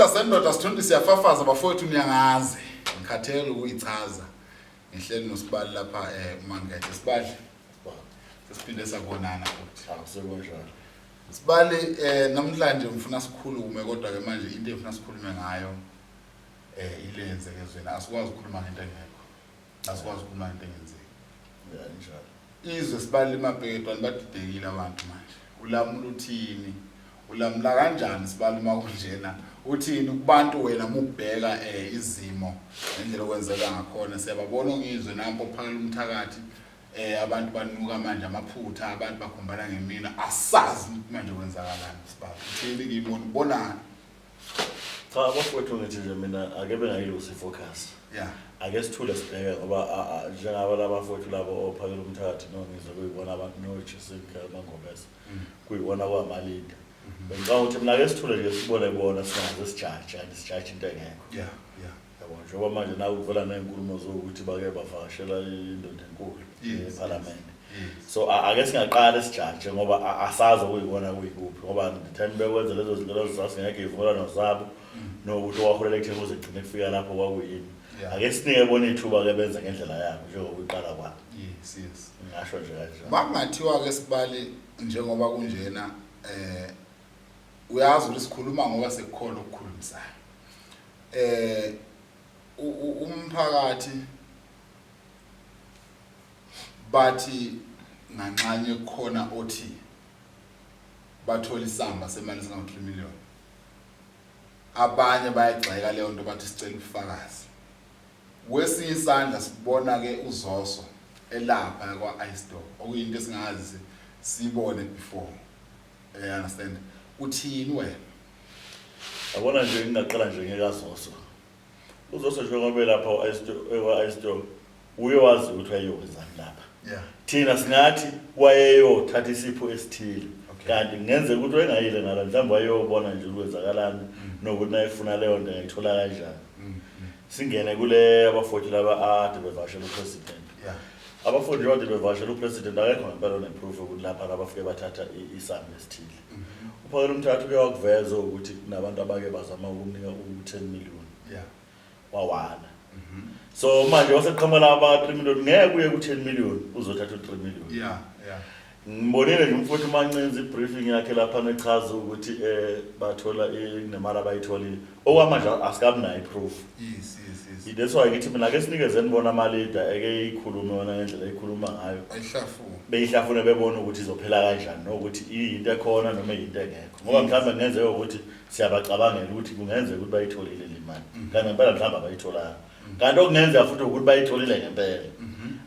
Isandla sendoda sithonde siyafafaza bafowethu niyangazi. Ngikhathele ukuyichaza. Ngihleli noSibali lapha uMangethe. Sibali. Sesiphinde sakubonana futhi. Akusekonjalo. Sibali namhlanje ngifuna sikhulume kodwa ke manje into engifuna sikhulume ngayo ilenze kezwena asikwazi ukukhuluma ngento engekho. Asikwazi ukukhuluma ngento engenzeki. Ya njalo. Izwe Sibali mabheketwana badidekile abantu manje. Ulamula uthini? Ulamula kanjani Sibali makunjena? Uthini kubantu wena mukubheka izimo ngendlela okwenzeka ngakhona siyababona ngizwe nampo phakela umthakathi abantu banuka manje amaphutha abantu bakhombana ngemina asazi manje kwenzakalani Sibali uthini ngiyibona ubonana Cha abafowethu ngithi nje mina ake bengayilusi focus ake sithule sibheke ngoba njengaba labafowethu labo ophakela umthakathi nongizwe kuyibona abantu noJessica Mangobese kuyibona kwamalida Ngicabanga ukuthi mina ke sithule nje sibone bona singaze sijaji into engekho. Yabo njengoba manje nawe uvela nezinkulumo zokuthi bake bavakashela indoda enkulu eParliament. So ake singaqala sijaje ngoba asazi ukuyibona kuyikuphi ngoba ngithanda bekwenza lezo zinto lezo sasingeke ivula nosabo nokuthi waholela ekutheni kuze kugcine kufika lapho kwakuyini. Ake sinike bona ithuba ke benza ngendlela yabo njengoba iqala kwabo. Yes. Ngisho nje kanjalo. Makungathiwa ke Sibali njengoba kunjena uyazi ukuthi sikhuluma ngoba sekukhona ukukhulumisayo umphakathi bathi nganxanye khona othi bathola isamba semali singa 3 million abanye bayagxeka leyo nto bathi sicela ubufakazi wesinye isandla sibona ke uZoso elapha kwa iStore okuyinto esingazi sibone before understand uthini wena Abona nje ngingaqala nje ngekaZoso uZoso nje ngoba lapha iStore uyewazi ukuthi wayeyokwenzani lapha thina singathi wayeyothatha isipho esithile kanti ngenze ukuthi wengayile ngala mhlawumbe wayeyobona nje ukwenzakalani nokuthi nayifuna leyo nto ngayithola kanjani singene kule abafowethu laba ade bevashela upresident abafowethu ade bevashela upresident akekho ngempela oneproof ukuthi lapha abafike bathatha isamba esithile Uphakela umthathu ke wakuveza ukuthi nabantu abake bazama ukumnika u10 million wawana so manje waseqhamuka aba 3 million ngeke kuye ku10 million uzothatha u3 million Ngibonile nje umfowethu uMancinzi ibriefing yakhe lapha nechaza ukuthi bathola nemali abayitholile okwamanje asikabi nayo iproof yes That's why ngithi mina ke sinikezeni bona amalida eke ikhulume wona ngendlela eyikhuluma ngayo beyihlafune bebona ukuthi izophela kanjani nokuthi into ekhona noma into engekho ngoba mhlawumbe ngenzeka ukuthi siyabacabangela ukuthi kungenzeka ukuthi bayitholile le mali kanti ngempela mhlawumbe abayitholanga kanti okungenzeka futhi ukuthi bayitholile ngempela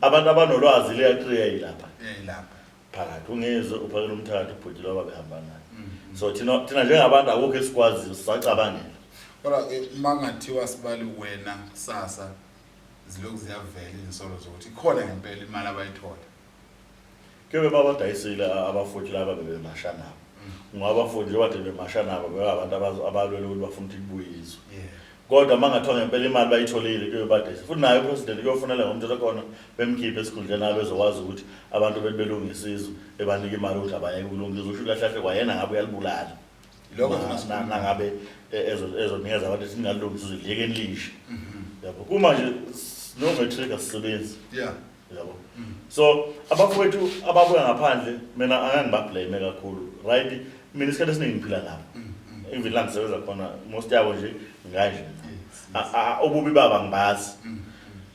abantu abanolwazi le ya3 lapha phakathi ungezwe uphakela umthathu ubhudile wabehamba naye so thina njengabantu akukho esikwazi sisacabangela kodwa mangathiwa Sibali wena kusasa zilokhu ziyavela insolo zokuthi ikhona ngempela imali abayithola kebe babadayisile abafowethu laba bebemasha nabo ngoba abafowethu nje bade bemasha nabo bekabantu abalwele ukuthi bafuna ukuthi kubuyizwe kodwa mangathiwa ngempela imali bayitholile kebe badayisa futhi nayo president kuyofunela ngomuntu lekhona bemkhiphe esikhundleni nabe bezokwazi ukuthi abantu belungisizwe ebanika imali ukuthi abaye ukulungisa usho kahle kahle kwayena ngabe uyalibulala lokho sina ngabe ezonikeza abantu singalungisa uziliyeke lilishe yabo kuma nje no matric asisebenzi yabo so abafowethu ababuya ngaphandle mina angangibablame kakhulu right mina isikhathi esiningi ngiphila nabo even la ngisebenza khona most yabo nje nganje ububi baba ngibazi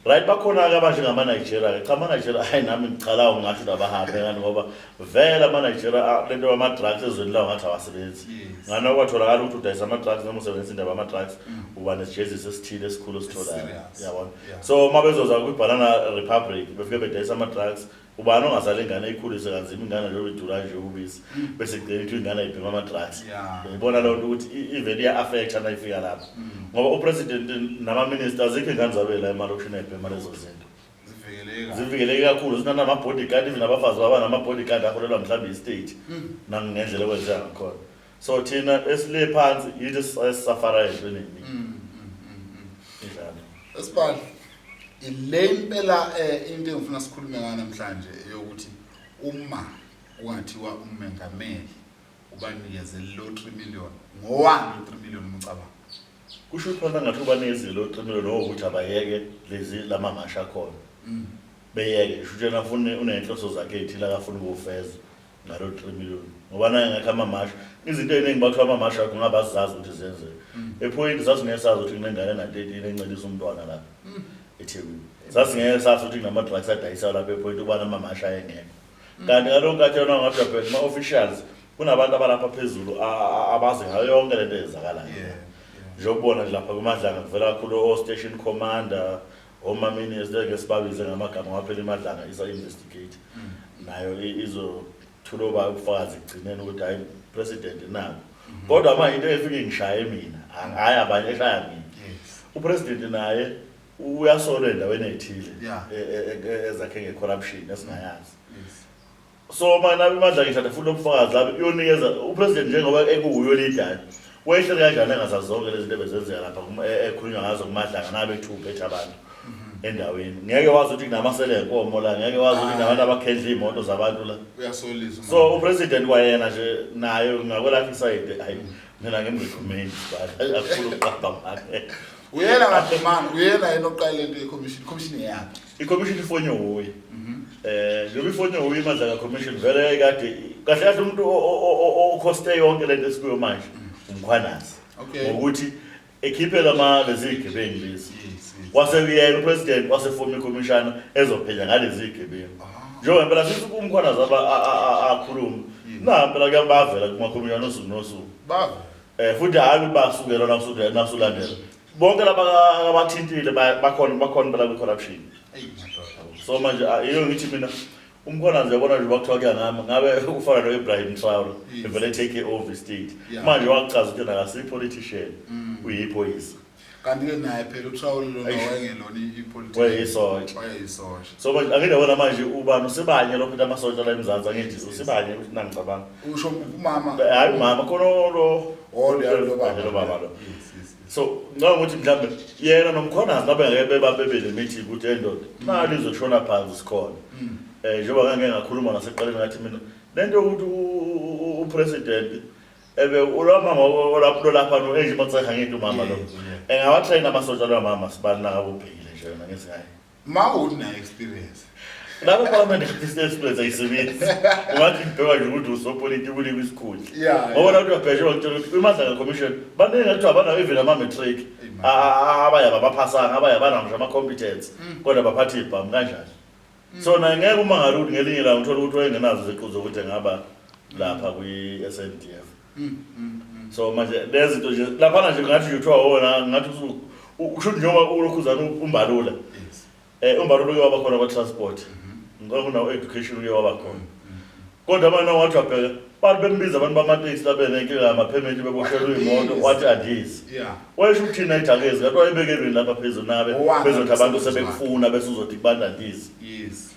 right bakhona ke abanje ngama Nigeria cha ama Nigeria hayi nami ngicala ungasho labahambe ngani ngoba vela ama Nigeria lento ama drugs ezweni lawo ngathi awasebenzi ngana kwatholakala ukuthi udayisa ama drugs noma usebenzisa indaba ama drugs uba nesijezisi esithile esikhulu sitholayo yabona so mabezoza ku Banana Republic befike bedayisa ama drugs ubani ongazali ingane eyikhulise kanzima ingane nje obidula nje ubisi bese kugcina ukuthi ingane ayibhema ama drugs uyibona lo nto ukuthi even iya affect ana ifika lapho ngoba upresident nama ministers ikhe ingane zabela emalokishini ayibhema lezo zinto zivikeleke kakhulu zinana ama bodyguard even abafazi baba nama bodyguard aholelwa mhlawumbe istate nangendlela kwenzeka ngakhona so thina esile phansi yithi safara ezweni Sibali ile impela into engifuna sikhulume ngayo namhlanje eyokuthi uma ungathiwa umengameli ubanikeze lo 3 million ngowani 3 million umcabanga kusho ukuthi phela ngathi ubanezile oqinile nokuthi abayeke lezi lamamasha khona beyeke sho njena afune unenhloso zakhe ethila akafuna ukufeza ngalo 3 million ngoba naye ngakho amamasha izinto eziningi bathiwa amamasha kungabazazi ukuthi zenzeke epoint sasingesazi ukuthi kunengane na13 encelisa umntwana lapha eThekwini sasingeke sazi ukuthi kunama drugs adayisa lapha epoint ubana amamasha ayengekho kanti ngalonke kathena ngathi phela ama officials kunabantu abalapha phezulu abazi ngayo yonke lento ezakalayo njengobona lapha kumadlanga kuvela kakhulu o station commander oma minister ngesibabize ngamagama ngaphela imadlanga isa investigate nayo izo thuloba ubufakazi igcinene ukuthi hayi president nabo kodwa manje into efike ngishaye mina hayi abanye eshaya mina upresident naye uyasola endaweni ethile ezakhe ngecorruption esingayazi so manje imadlanga ithatha futhi ubufakazi lapho iyonikeza upresident njengoba ekuyo leader wehle kanjani engasazonke lezi zinto bezenzeka lapha ekhulunywa ngazo kumadlanga nabe ethuphethe abantu endaweni ngeke wazi ukuthi kunamasele enkomo la ngeke wazi ukuthi nabantu abakhendla imoto zabantu la uyasolisa so upresident kwayena nje nayo ngakwelakhe side hayi mina ngimrecommend but akukhulu ukuqaba manje uyena ngaphimana uyena enoqala lento commission yakhe i-commission ifonyo uye njengoba ifonyo uye imadlanga commission vele kade kahle kahle umuntu okhoste yonke lento esikuyo manje umkhwanazi ngokuthi ekhiphe lezi gebengu lezi waseyena upresident wasefoma ikomishana ezophenya ngalezi gebengu njengoba phela sithi umkhwanazi akhuluma na phela kuyabavela kuma komishana nosuku futhi hayi basukela nasulandela bonke laba abathintile bakhona phela kwi-corruption so manje iyo ngithi mina umkhwanazi yabona nje bakuthiwa kuyangami ngabe ufana noIbrahim Traore evele take over state manje wachaza ukuthi akasi politician uyiphoyisa kanti ke naye phela uTraore lo wayengelona ipolitiki wayisontsha so manje angidabona manje ubani usibanye lokho amasontsha la eMzansi angithi usibanye ukuthi nangicabanga usho umama hayi mama khona lo baba lo so ngokuthi mhlambe yena nomkhwanazi ngabe ngeke bebabebele meeting ukuthi endoda mali izoshona phansi sikhona njengoba ngeke ngakhuluma naseqaleni ngathi mina lento ukuthi upresident ebe ulamama olapho lapha no enje matsaha ngithi umama lo engawatrain amasontsha lo mama sibani la ubhekile nje yona ngesingayi mawu na experience lapho parliament experience ayisebenzi ungathi ngibheka nje ukuthi usopolitiki kuli kwisikhulu ngoba lapho uyabheka ukuthola ukuthi imadlanga commission baningi ngathi abana even ama matric abaya baphasanga abaya bana nje ama competence kodwa baphathi ibhamu kanjani so na ngeke uma ngaluthi ngelinye la ngithola ukuthi wayengenazo iziqu zokuthi ngaba lapha kwi-SNDF so manje lezi zinto nje lapha nje ngathi uthiwa wona ngathi usho njengoba ulokhuzana umbalula umbalula uyaba khona kwa transport ngakuna education uyaba khona kodwa abana wathi wabheka bathi bembiza abantu bamateksi labenenkinga ama-permit beboshelwe imoto wathi andizi wayesho ukuthina idakezi kanti wayebekelweni lapha phezulu nabe bezothi abantu sebekufuna bese uzothi kubanda andizi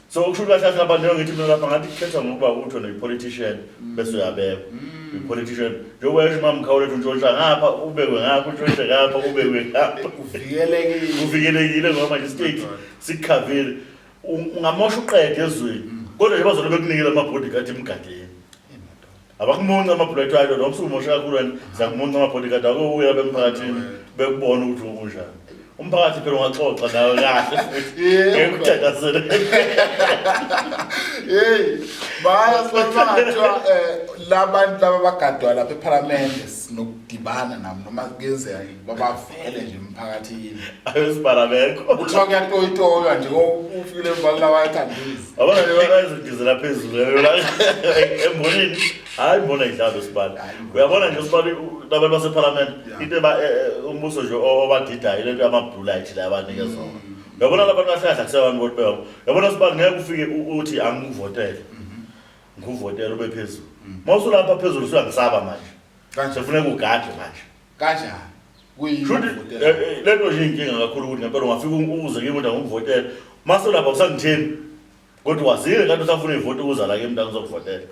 so kusho kahle kahle abantu ngithi mina lapha ngathi khetha ngokuba utho ne-politician bese uyabekwa i-politician njengoba yesho mamkhawulethu ntshontsha ngapha ubekwe ngapha untshontshe ngapha ubekwe ngapha uvikelekile ngoba manje state sikukhavile ungamosha uqede ezweni kodwa nje bazolobe bekunikela ama-bodyguard emgadeni abakumunca ama-bullet wakhe noma usumosha kakhulu wena siyakumunca ama-bodyguard akuwuya bemphakathini bekubona ukuthi unjani umphakathi phela ungaxoxa nawe kahle futhi ngekuthathasele baya sibathiwa labantu laba bagadwa lapha eParliament sinokudibana nabo noma kuyenzeka babavele nje emphakathini ayosiparabekho uthiwa kuyatoyitoya nje ufile embalula wayathandisa abona nje bayizindizela phezulu la embonini hayi mbona idlalo sibali uyabona nje sibali labantu baseParliament into umbuso nje obadidayo lento amabhulayithi la abanikeza zona uyabona labantu bahlahla kusebantu bodwa uyabona sibali ngeke ufike uthi angivotele ngivotele ube phezulu mawusulapha phezulu usuyangisaba manje kanje kufuneka ugade manje kanjani lento nje inkinga kakhulu ukuthi ngempela ungafika uze kimi ukuthi angivotele masulapha usangithini kodwa wazile kanti usafuna ivote ukuza la kimi mntana uzokuvotela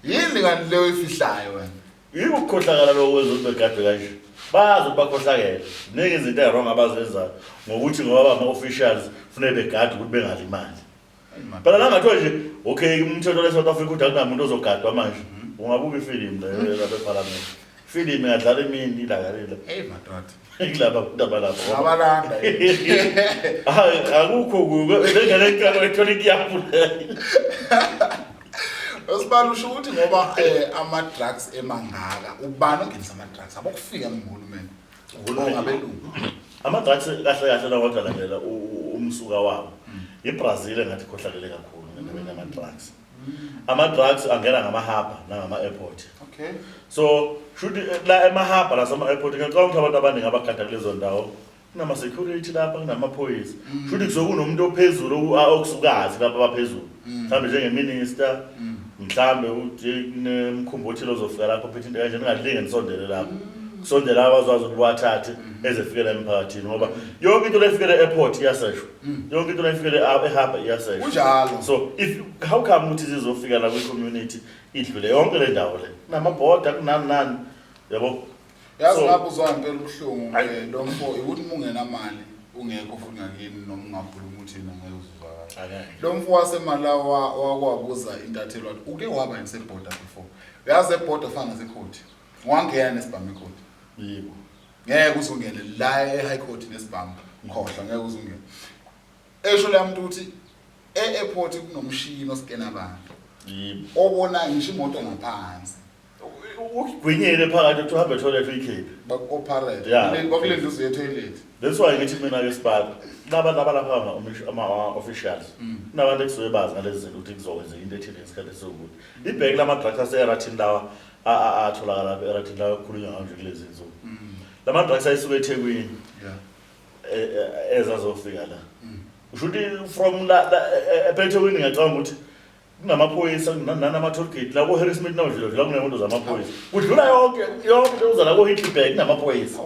yini kanti leyo ifihlayo wena yiko ukukhohlakala lokho kwenza ukuthi begade kanje bazi ukuthi bakhohlakele ningi izinto ezirong abazenzayo ngokuthi ngoba ama-officials kufuneka begade ukuthi bengalimali phela la ngathiwa nje okay umthetho le-South Africa ukuthi akunamuntu ozogadwa manje ungabuka ifilimu lapha eParliament film ngadlala imini ilakalile hey madoda ngilapha kudaba lapho abalanda akukho ngene nkalo ethola ikuyapula Osibala usho ukuthi ngoba ama drugs emangaka ubani ongenisa ama drugs abokufika nguhulumeni ngabelungu ama drugs kahle kahle la wadalandela umsuka wabo iBrazil engathi khohlalele kakhulu ngendaba yama drugs ama drugs angena ngama harbor nangama airport okay so should la emahaba la sama airport ngicabanga ukuthi abantu abaningi abagada lezo ndawo kunama security lapha kunamaphoyisa should kuzokunomuntu ophezulu okusukazi lapha abaphezulu mhlambe njengeminister mhlambe unemkhumbuthi lozofika lapho phethe into kanje ningadlinge nisondele lapho kusondela abazwazi ukuwathathe ezefikela emphakathini ngoba yonke into lefikele airport iyaseshwa yonke into lefikele ehaba iyaseshwa kunjalo so if how come ukuthi zizofika la kwi community idlule yonke le ndawo le namabhoda kunani yabo yazi lapho uzwangempela ubuhlungu lo mfo ukuthi ungena mali ungekho futhi ngakini noma ungakhuluma uthi ngeke uzuzwa lo mfo wasemalawa wakwabuza intathelo wathi uke waba neseboda before yazi eboda fana secourt wangena nesibhamu court yebo ngeke uzungene la eHigh Court nesibhamu khohla ngeke uzungene esho la muntu uthi eairport kunomshini osikena abantu yebo obona ngisho imoto ngaphansi ukugwinyele phakathi uhambe toilet uyikhiphe bakoparate Yeah. bakulenza uze toilet that's why ngithi mina ke sibhala labantu abalapha ama officials nabantu ekusuke bazi ngalezi zinto ukuthi kuzokwenza into ethile ngesikhathi sokuthi ibheki lama drugs aserathini lawa atholakala lapha erathini lawa kukhulunywa nganje kulezi zinto lama drugs ayisuka eThekwini ezazofika la ushuthi from la ePhethweni ngiyacabanga ukuthi kunamaphoyisa nama toll gate la ko Harrismith nawudlula la kunemoto zamaphoyisa kudlula yonke uza la ko Hitleberg kunamaphoyisa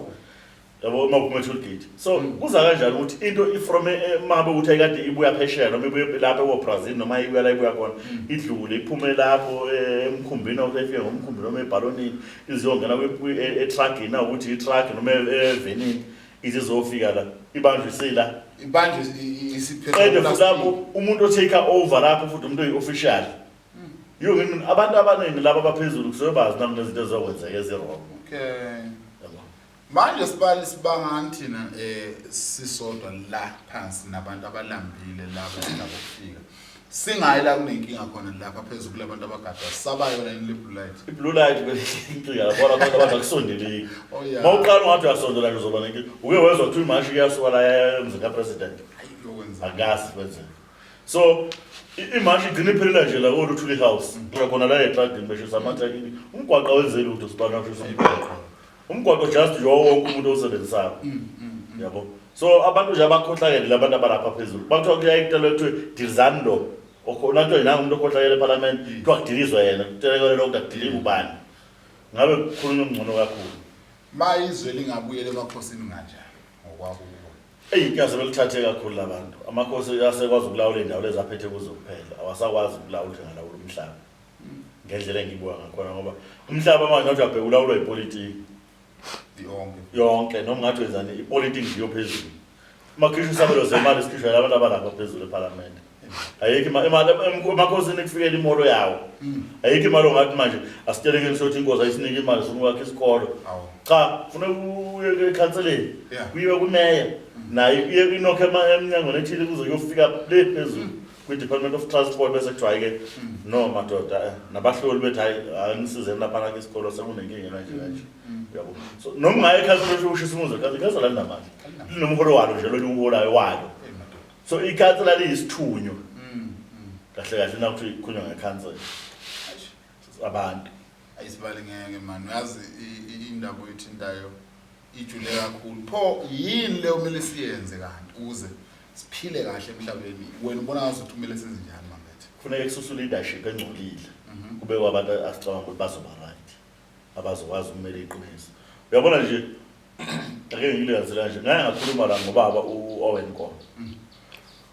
yabo makume toll gate so kuza kanjani ukuthi into from mabe ukuthi ayikade ibuya pheshela noma ibuye lapha eBrazil noma ibuya la ibuya khona idlule iphume lapho emkhumbini awufike ngomkhumbi noma ebalonini izongena etruck na ukuthi itruck noma evenini izizofika la ibanjwisela ibanje isiphethe lapho umuntu otake over lapho futhi umuntu oyiofficial yonke abantu abaningi laba abaphezulu kusebazi nami nezinto ezokwenzeka ezirong okay manje sibali sibanga thina sisodwa la phansi nabantu abalambile laba esingakufika singayi la kunenkinga khona lapha phezulu kulabantu abagada sabayo la in blue light inkinga lapho abantu abakusondeleki oh yeah mawuqala ungathi uyasondela nje uzoba nenkinga uke wezwa ukuthi imashi iyasuka la emzini kapresident ayokwenza akasi kwenza so imashi igcine iphelela nje la ko-Luthuli House khona la eTradini beshisa amathakini umgwaqo wenze lutho sibana nje umgwaqo just wonke umuntu osebenzayo yabo so abantu nje abakhohlakele labantu abalapha phezulu bakuthiwa kuyayitela ukuthi Dizando okhona nto yena umuntu okhohlakele eParliament kuthiwa kudilizwa yena kutelekele lokho kudiliza ubani ngabe kukhulunywa ngcono kakhulu mayizwe lingabuyele emakhosini kanjani ngokwabo Iyazi belithathe kakhulu labantu amakhosi asekwazi ukulawula indawo lezaphethe kuzo kuphela awasakwazi ukulawula ngalawula umhlaba ngendlela engibuka ngakhona ngoba umhlaba manje uthi abhe ulawulwa ipolitiki yonke noma ngathi wenzani ipolitiki nje yophezulu makhisho isabelo zemali sikhishwa labantu abalapha phezulu eParliament ayikho imali emakhosini kufikela imolo yawo ayikho imali ongathi manje asiteleke nisothi inkosi ayisinike imali sokwakha isikolo cha ufuna uye ekhanseleni kuyiwe kumeya nayo iye inokho eminyango nethile kuzokufika le phezulu kwi-Department of Transport bese kuthiwa ke no madoda nabahloli bethi hayi anisizeni lapha ke isikolo sekunenkinga kanje yabo so noma ngaye ekhanseleni usho isimuzo kaze ngezala namali linomholo walo nje lo uholayo walo so ikhansela liyisithunyo kahle kahle nakuthi ikhulunywa ngekhansela abantu ayisibali ngeke man uyazi indaba oyithintayo ijule kakhulu pho yini le omele siyenze kanti ukuze siphile kahle emhlabeni wena ubona ngathi kumele senze njani manje kufanele kususu leadership engcolile kube kwabantu asicabanga ukuthi bazoba right abazokwazi ukumela iqiniso uyabona nje ake ngililanzela nje ngeke ngakhuluma la ngobaba uOwen Nkomo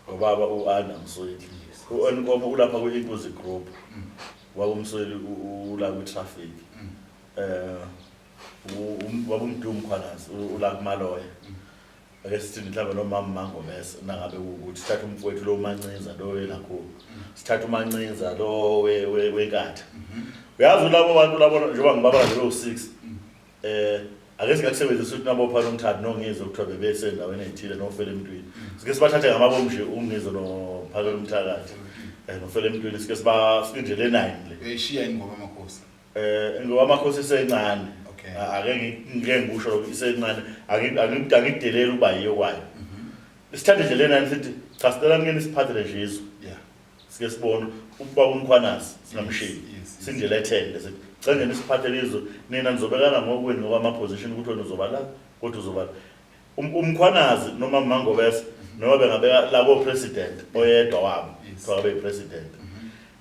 ngobaba uAnna Msweli uOwen Nkomo ulapha kwi-Inkosi Group wabumsweli ula kwi-traffic wabumdum khwanazi ula kumaloya ake sithi mhlawumbe nomama Mangomese nangabe ukuthi sithatha umfowethu lo Mancinza lo yelakho sithatha uMancinza lo wenkatha uyazi labo bantu labo njengoba ngibabala nje lo6 ake singakusebenzisa ukuthi nabo phana umthathu nongizwe kuthiwa bebesendaweni ezithile nofela emntwini sike sibathathe ngamabomu nje ungizwe nophakela umthakathi nofela emntwini sike silinjele 9 le eshiya ingoma amakhosi ngoba amakhosi isencane okay ngeke ngisho isencane angideleli ukuba yiyo kwayo isithande nje le 9 sithi cha sicela ngene siphathele nje izwe yeah sike sibone ukuba umkhwanazi singamshiyi sindlela 10 bese cengene isiphathele izwe nina nizobekana ngokweni ngoba ama position ukuthi wena uzoba la kodwa uzoba la umkhwanazi noma mangobese noma bengabeka labo president oyedwa wabo kwa be president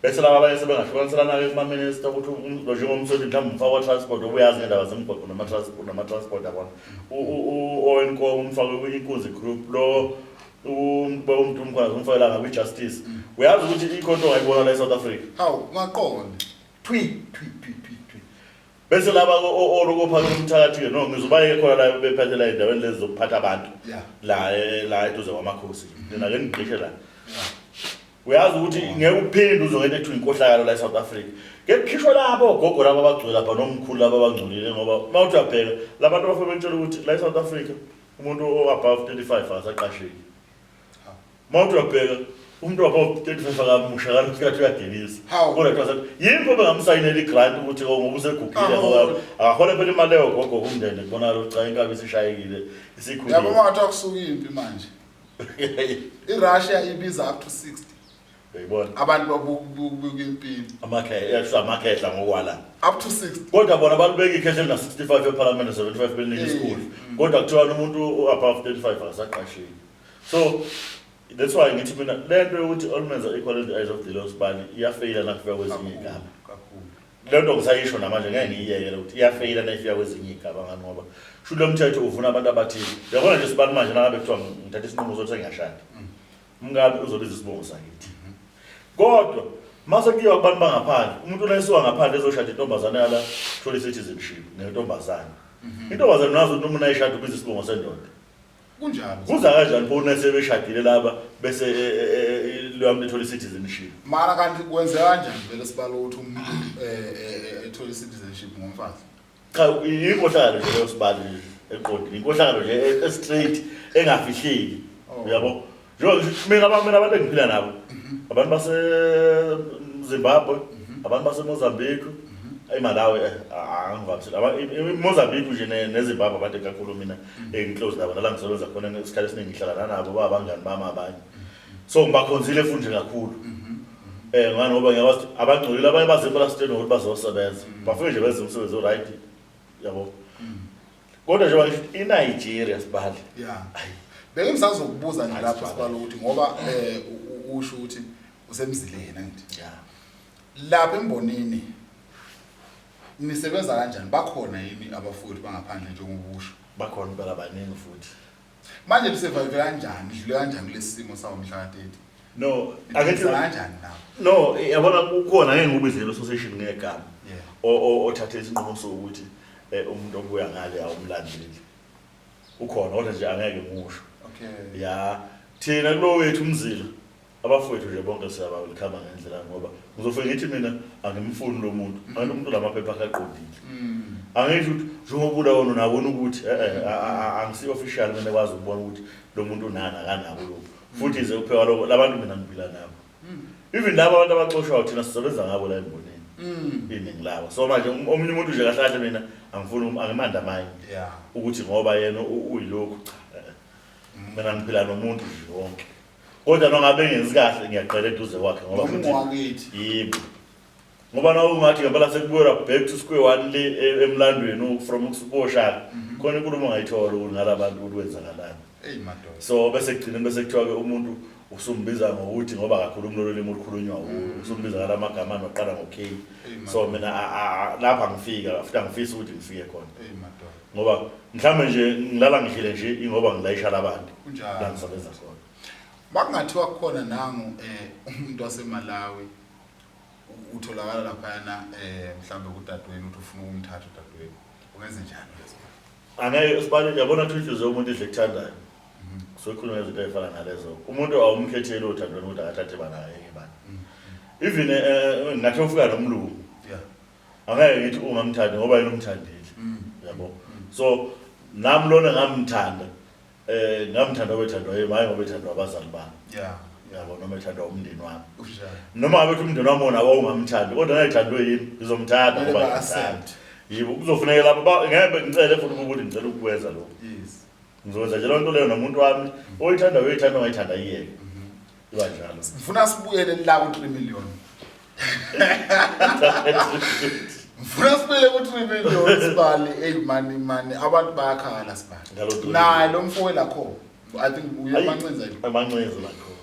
bese laba abanye sebengahlukanisana ke kuma minister ukuthi njengomsoli mhlawumbe umfaka transport obuyazi ngendaba zemigwaqo nama transport abona owenko umfaka inkunzi group lo umuntu umkhwanazi umfakela ngabe justice uyazi ukuthi ikhonto ngayibona la eSouth Africa hawu ungaqonda twi bese laba olokuphakela umthakathi ke no ngizobayeke khona la bephethela endaweni lezi zokuphatha abantu la eduze kwamakhosi mina ke ngigqishe la uyazi ukuthi ngeke uphinde uzongena ethu inkohlakalo la eSouth Africa ngekukhishwa labo ogogo laba abagcwele lapha nomkhulu laba abangcolile ngoba mawuthi uyabheka labantu bafike betshela ukuthi la eSouth Africa umuntu above 35 asaqasheki mawuthi uyabheka umuntu above 35 akamusha kanti uyathi uyadelisa kodwa kwathi yimbo bengamsayinela igrant ukuthi ngoba usegugile ngoba akahole phela imali leyo gogo kumndeni kubona lo cha inkabi isishayekile isikhulu yabo mawuthi akusuka impi manje iRussia ibiza up to 60 uyibona abantu babuka impilo amakhehla ngokwala up to 60 kodwa bona balibeka ikhehla na 65 eParliament 75 belinike isikole kodwa kuthiwa umuntu above 35 akasaqashiki so that's why ngithi mina lento ukuthi almenza equal in the eyes of the law sibani iyafeyila nakufika kwezinye igaba kakhulu lento ngisayisho namanje ngeke ngiyiyekele ukuthi iyafeyila nakufika kwezinye igaba ngani ngoba shu lo mthetho uvuna abantu abathile uyabona nje sibani manje nangabe kuthiwa ngithatha isinqumo sokuthi ngiyashada umngabe uzobiza isibongo sakithi kodwa mase kuyiwa kubantu bangaphandle umuntu unayisuka ngaphandle ezoshada intombazane yala thola citizenship nentombazane intombazane nazo noma unayishada ubiza isibongo sendoda kunjalo kuza kanjani phone sebeshadile laba bese lo muntu ethola citizenship mara kanti kwenzeka kanjani vele sibalo ukuthi umuntu ethola citizenship ngomfazi cha inkohlakalo nje yosibali eqondile inkohlakalo nje straight engafihleki uyabo njengoba mina abantu engiphila nabo abantu base Zimbabwe abantu base Mozambique eMalawi angivamisile Mozambique nje neZimbabwe abantu kakhulu mina engiclose nabo la ngisebenza khona ngesikhathi esiningi ngihlala nabo babangani bami abanye so ngibakhonzile futhi kakhulu ngani ngoba ngiyawazi abangcolile abanye bazempela steno ukuthi bazosebenza bafike nje benze umsebenzi oright yabo kodwa nje bathi iNigeria sibali beke ngisazokubuza nje lapho sibalo ukuthi ngoba usho ukuthi usemzileni ngithi lapha embonini nisebenza kanjani bakhona yini abafundi bangaphandle njengobusho bakhona impela abaningi futhi manje lisurvive kanjani idlule kanjani lesimo sawo mhla ka30 no akethi kanjani nawo no yabona kukhona ngeke ngubizele association ngegama othathe isinqumo sokuthi umuntu obuya ngale awumlandeli ukhona kodwa nje angeke ngisho okay ya thina kulo wethu umzila abafowethu nje bonke siyaba welcome ngendlela ngoba ngizofika ngithi mina angimfuni lo muntu manje umuntu lamaphepha akaqondile angisho ukuthi njengoba wona nabona ukuthi angisi official mina kwazi ukubona ukuthi lo muntu unana kanabo lo futhi ize upheka lo labantu mina ngiphila nabo even labo abantu abaxoshwa thina sisebenza ngabo la emboneni iningi labo so manje omunye umuntu nje kahle kahle mina angifuni angimanda manje ukuthi ngoba yena uyilokhu mina ngiphila nomuntu nje wonke kodwa nongabe ngenzi kahle ngiyaqela eduze kwakhe ngoba futhi yebo ngoba nawo ungathi ngempela sekubuyela back to square one le emlandweni from ukuboshaka khona inkulumo ngayithola ukuthi ngalabantu ukwenzakalana madoda so bese kugcina bese kuthiwa ke umuntu usumbiza ngokuthi ngoba akakhuluma lolimi olukhulunywa usumbiza ngalamagama anoqala ngo K so mina lapha ngifika after ngifisa ukuthi ngifike khona madoda ngoba mhlambe nje ngilala ngihlele nje ingoba ngilayisha labantu kunjalo la ngisebenza khona makungathiwa khona nangu umuntu waseMalawi utholakala lapha mhlambe kudadweni uthi ufuna ukumthatha udadweni ungenze njani lezo angeke sibale yabona thujuze umuntu idle kuthandayo so ikhuluma izinto ezifana nalezo umuntu awumkhetheli othandweni ukuthi akathathe bana yeke bani even ngathi ufika nomlungu angeke ngithi ungamthandi ngoba yena umthandile yabo. So nami lona ngamthanda ngamthanda wethandwa yemaye ngoba ethandwa abazali bami yabo noma ethandwa umndeni wami noma ngabe umndeni wami wona awungamthandi kodwa nayithandwe yini ngizomthanda ngoba accept yibo kuzofuneka lapha ngeke ngicele futhi ukuthi ngicela ukwenza lokho ngizokwenza nje lonto leyo nomuntu wami oyithanda uyithanda ongayithanda yiyeke iba njalo ngifuna sibuyele la ku 3 million ngifuna sibuyele ku 3 million Sibali mani abantu bayakhala Sibali naye lo mfowethu lakho I think uyamancinza lakho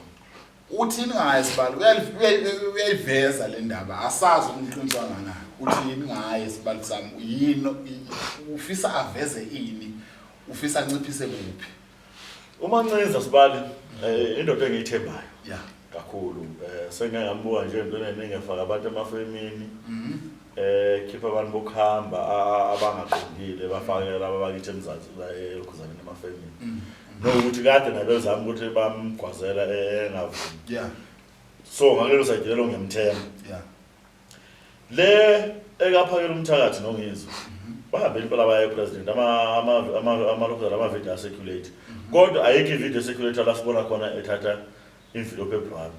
uthini ngaye Sibali uyayiveza le ndaba asazi umqiniso ngana uthini ngaye Sibali sami yini ufisa aveze ini ufisa anciphise kuphi umancinza Sibali indoda engiyithembayo kakhulu sengeke ngambuka nje into enengefaka abantu emafemini khipha abantu bokuhamba abangaqondile bafakela laba bakithi emzansi la ekhuzana emafemini nokuthi kade nabezama ukuthi bamgwazela engavumi so ngakelo sajelo ngiyamthemba le ekaphakela umthakathi nongizwe bahambe impela baye president ama-video circulate kodwa ayikho i-video circulate la sibona khona ethatha envelope ebrown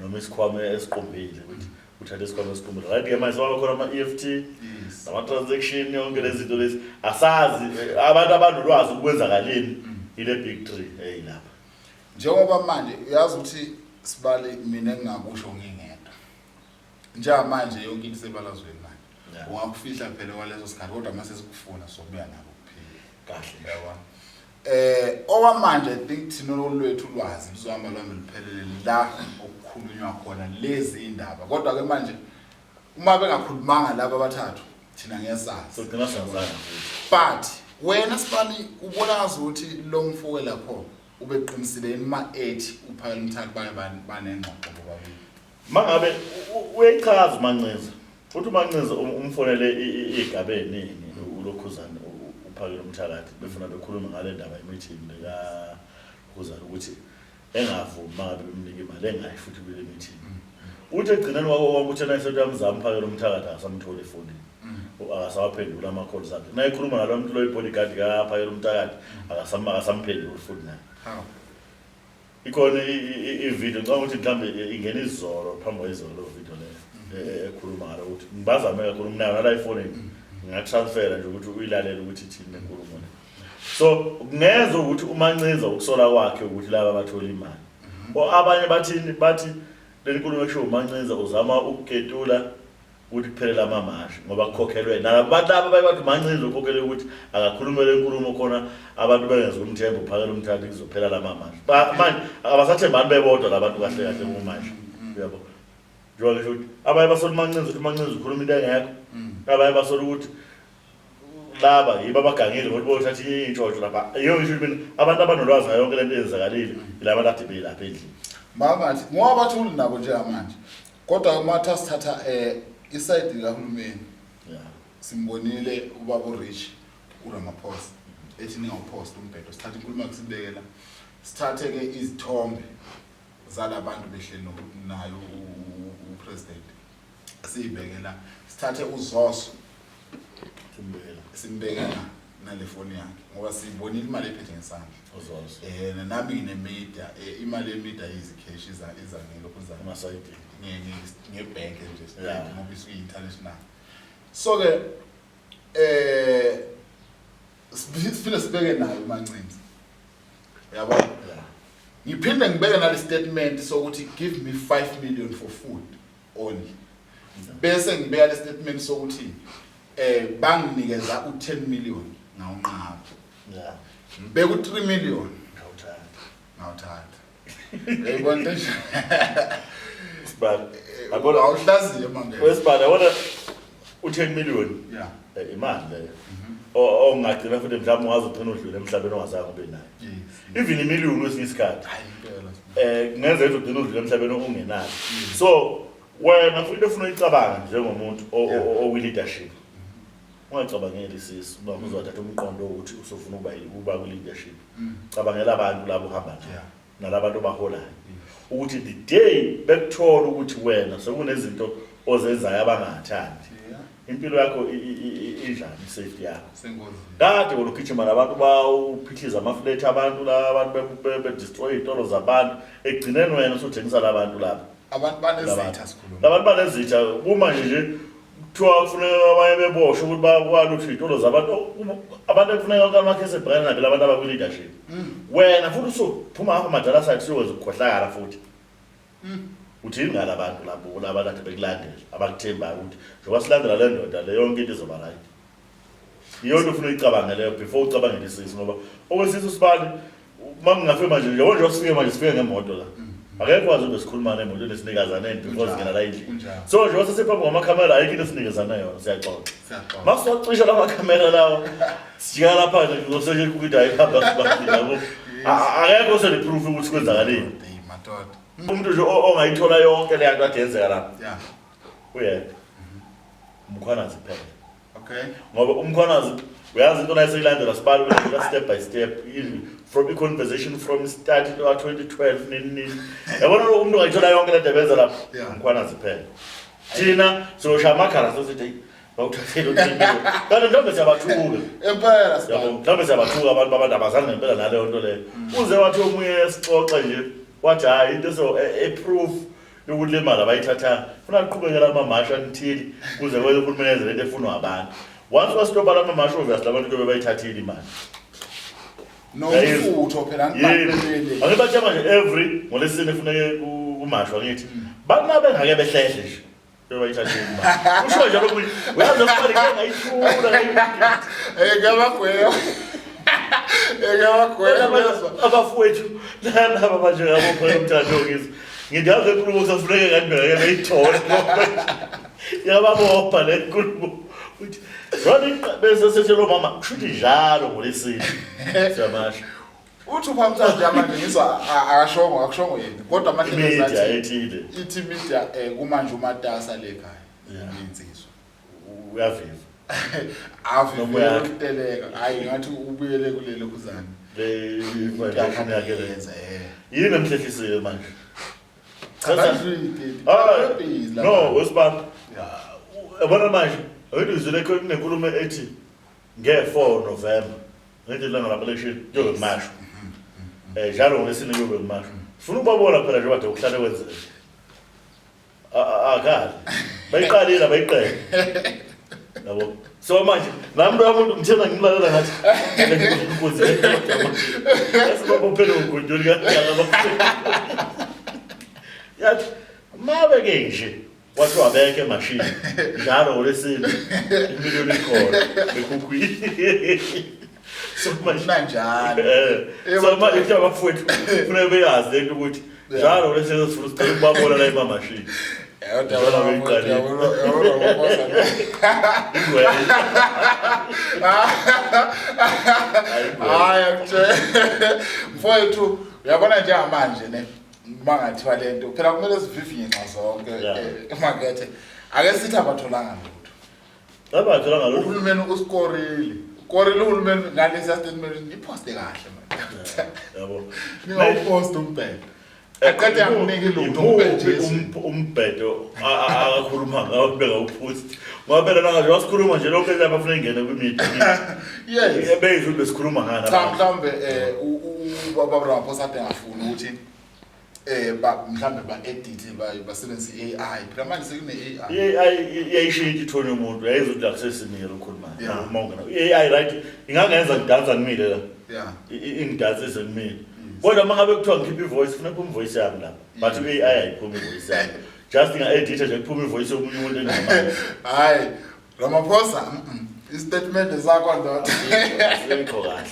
noma isikhwama esiqumbile ukuthi uthatha isikhwama esiqumbile right ke manje soba khona ama-EFT nama-transaction yonke lezi zinto lezi asazi abantu abanolwazi ukwenzakaleni ile big 3 lapha njengoba manje uyazi ukuthi Sibali mina engingakusho ngingedwa njengamanje yonke into sebalazweni manje ungakufihla phela kwaleso sikhathi kodwa mase sikufuna sokubuya nabo kuphila kahle yabona owamanje I think thina lolwethu ulwazi luzohamba lwami liphelele la okukhulunywa khona lezi indaba kodwa ke manje uma bengakhulumanga laba abathathu thina ngesazi so thina siyazana but wena Sibali ubonazi ukuthi lo mfowethu lapho ubeqinisile ima 8 uphakela umthakathi banengxoxo bobabili mangabe uyayichaza umancinza futhi umancinza umfonele igabeni ulokhuzana uphakela umthakathi befuna bekhuluma ngale ndaba emeeting leka khuzana ukuthi engavumi mangabe bemnika imali engayi futhi kule meeting uthi egcineni ukuthi nayisethu yamzama uphakela umthakathi akasamtholi efoni akasawaphendula ama-calls akhe nayikhuluma nalo muntu lo bodyguard kaphakela umthakathi akasamphenduli futhi naye ikhona i-video ngicabanga ukuthi mhlawumbe ingena izolo phambi kwayizolo lo video leyo ekhuluma ngalo ukuthi ngibazame kakhulu nayo nala ifonini ngingatransfera nje ukuthi uyilalele ukuthi thini enkulumo le so kungeza ukuthi umancinza ukusola kwakhe ukuthi laba bathola imali abanye bathi le nkulumo esho umancinza uzama ukuketula ukuthi kuphelela amamasha ngoba kukhokhelwe nabantu ababathi umancinza ukhokhele ukuthi akakhulumele inkulumo khona abantu bengenza umthembo uphakela umthakathi kuzophela lamamasha manje abasathembani bebodwa labantu kahle kahle kumanje yabo njengoba ngisho ukuthi abanye basola umancinza ukuthi umancinza ukhuluma into engekho abanye basola ukuthi laba yiba abagangile ngoba bothatha intshontsho lapha iyo ngisho mina abantu abanolwazi ngayo yonke lento eyenzakalile yilaba kade belapha endlini manje ngoba bathuli nabo njengamanje kodwa uma thatha iside likahulumeni simbonile ubaba uRich uRamaphosa ethi ningawupost umbhedo sithatha inkulumo kusibekela sithathe ke izithombe zalabantu behleli nayo upresident siyibekela sithathe uZoso simbekela nale phone yakhe ngoba sibonile imali ephethe ngesandla uZoso nami nginemedia imali yemedia izikheshi izangelo kuzana amasayidi ngebank nje straight ngoba isu-international so ke sifile sibeke nayo umancinza yabo ngiphinde ngibeke nale statement sokuthi give me 5 million for food only bese ngibeka le statement sokuthi banginikeza u10 million ngawunqaba ngibeka u3 million ngawuthatha yayibona nje abona awuhlaziye manje wesibani yabona u10 million imali leyo ongagcina futhi mhlawumbe ungazogcina udlule emhlabeni ongazange ube nayo even imiliyoni kwesinye isikhathi kungenzeka ukuthi ugcina udlule emhlabeni ungenayo so wena futhi ufuna uyicabanga njengomuntu owi-leadership ungacabangeli sisi uba uzothatha umqondo ukuthi usofuna ukuba kwi-leadership cabangela abantu labo uhamba nje nalabantu baholayo ukuthi the day bekuthola ukuthi wena sekunezinto ozenzayo abangathandi impilo yakho injani isafety yakho kade wona ugijima nabantu bawuphithiza amaflethi abantu la abantu bedestroy izitolo zabantu egcineni wena usuthengisa labantu lapha abantu banezitha sikhuluma labantu banezitha uma nje kuthiwa kufuneka abanye beboshwe ukuthi bakwaluthi izitolo zabantu abantu kufuneka ukuthi amakhesi ebrand nabe labantu abakuleadership wena futhi usuphuma apha madala side siyokwenza ukukhohlakala futhi uthi ingala abantu labo laba kade bekulandela abakuthembayo ukuthi njengoba silandela le ndoda le yonke into izoba right iyona ufuna uyicabange leyo before ucabangele isisi ngoba okwesizwe sibali mangingafe manje nje sifike manje sifike ngemoto la akekho kwazi ukuthi sikhuluma nemoto lesinikazana before singena la endlini so nje wasesiphambi kwamakhamera ayikho into esinikezana yona siyaxoxa masiwacisha la makhamera lawo sijika lapha nje ngoseje ukuthi ayihamba sibafika yabo akekho sele-proof ukuthi kwenzakaleni madoda umuntu nje ongayithola yonke le nto adenzeka lapha uyedwa umkhwanazi phela okay ngoba umkhwanazi uyazi into nayiseyilandela sibali wena step by step from a conversation from start to 2012 nini yabona umuntu ongayithola yonke le nto ebenza lapha umkhwanazi phela thina soshaya amakhala sosithi bawuthathela uthini kanti mhlawumbe siyabathuka empela sibali mhlawumbe siyabathuka abantu abazange ngempela naleyo nto leyo uze wathi omunye sixoxe nje wathi hayi into so proof yokuthi le mali abayithatha funa liqhubekela amamasha nithili kuze kwenze uhulumeni enze lento efunwa abantu once wasitopa la mamasha obviously abantu into bebayithathile imali nomfutho phela ngibambelele angibatshela nje every ngolesine kufuneke kumashwa ngithi banabe ngake behlehle nje bebayithathile imali usho njalo ukuthi uyazi ukubali ke ngayithula ngiyabagweyo abafowethu laba manje ngabopha umthatho ngizo ngiyazi enkulumo safuneke kanti ngeke beyithole yababopha le nkulumo uthi Ronnie bese sethelo mama kushuthi njalo ngolesini siyamasha uthi uphamthazi manje ngizwa akushongo yena kodwa manje media ethile ithi media kumanje umatasa lekhaya insizwa uyaviva avivekuteleka hayi ngathi ubuyele kulelo kuzana le information yakhe lenza yini emhlehlisile manje no wesibani yabona manje awuyizile kunenkulumo ethi nge-4 November ngithi langa la-election kuyobe kumasho njalo ngolesine kuyobe kumasho sifuna ukubabona phela nje kade ukuhlale kwenzeke akali bayiqalile abayiqele yabo so manje nami umuntu ngithena ngimlalela ngathi ngikubuze yasibabophela ugunduli kanjalo yathi mabe ke nje wathi wabeke emashini njalo ngolesine imiliyoni ikhona bekhukhwini so manje njalo so manje kuthi abafowethu kufanele beyazi lento ukuthi njalo ngolesine sifuna sicela ukubabona la emashini mfowethu uyabona njengamanje ne mangathiwa lento phela kumele sivivinye nxa zonke emakethe ake sithi abatholanga lutho uhulumeni usikorile uhulumeni ngalesi statement ngiposte kahle manje yabo ningawupost umbhedo aqede anginike lutho umbhedo akakhuluma ngawo beka upost ngoba phela nanje wasikhuluma nje lokho lapha afuna ingene kwi-media yes beyizwe besikhuluma ngana cha mhlawumbe ubaba Ramaphosa ade ngafuna ukuthi mhlawumbe ba-edit basebenzise AI phela manje sekune AI iyayishintsha ithoni yomuntu yayizothi akusesinike lokhulumayo uma ungena i-AI right ingangenza ngidansa ngimile la ingidansise ngimile kodwa mangabe kuthiwa ngikhipha ivoice funeka umvoice yami lapha but i-AI ayiphumi ivoice yami just inga-editha nje kuphuma ivoice yomunye umuntu engamanje hayi Ramaphosa istatement zakho ndoda asikho kahle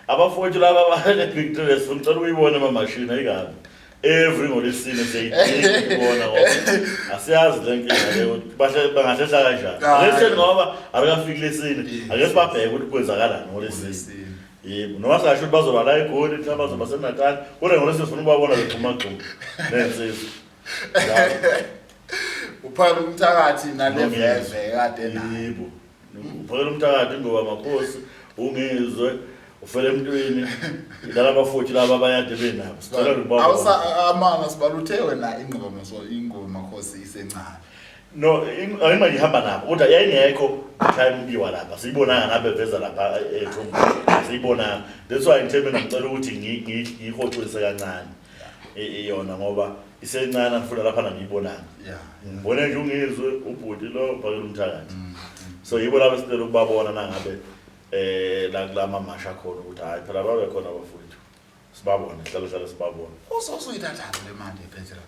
abafowethu laba bane-Victoria sifuna ucela uyibone amamashini ayikabi every ngolesine siyayibona ngoba asiyazi le nkinga leyo bangahlehla kanjani leseni ngoba akafiki lesine ake sibabheke ukuthi kwenzakalani ngolesine yebo noma sasho ukuthi bazoba la eGoli mhlawumbe bazoba seNatal kodwa ngolesine sifuna ukubabona bephuma-gquma nensizwa uphakela umthakathi naleveve kade yebo uphakela umthakathi ngoba makhosi ungizwe ufele emntwini lala bafowethu laba abayade benabo sicela ukubabona amanga sibaluthe wena ingoma makhosi isencane no ayima ngihamba nabo kodwa yayingekho time ngiwa lapha siyibonanga nabe veza lapha eThumbu siyibonanga that's why ngithembe ngicela ukuthi ngiyihoxise kancane iyona ngoba isencane ngifuna lapha ngiyibonanga ngibone nje ungizwe ubhuti lo phakela umthakathi so yibo laba sicela ukubabona nangabe la kulama masha khona ukuthi hayi phela babe khona abafowethu sibabone hlala sibabone usuyithathana le mali ephethela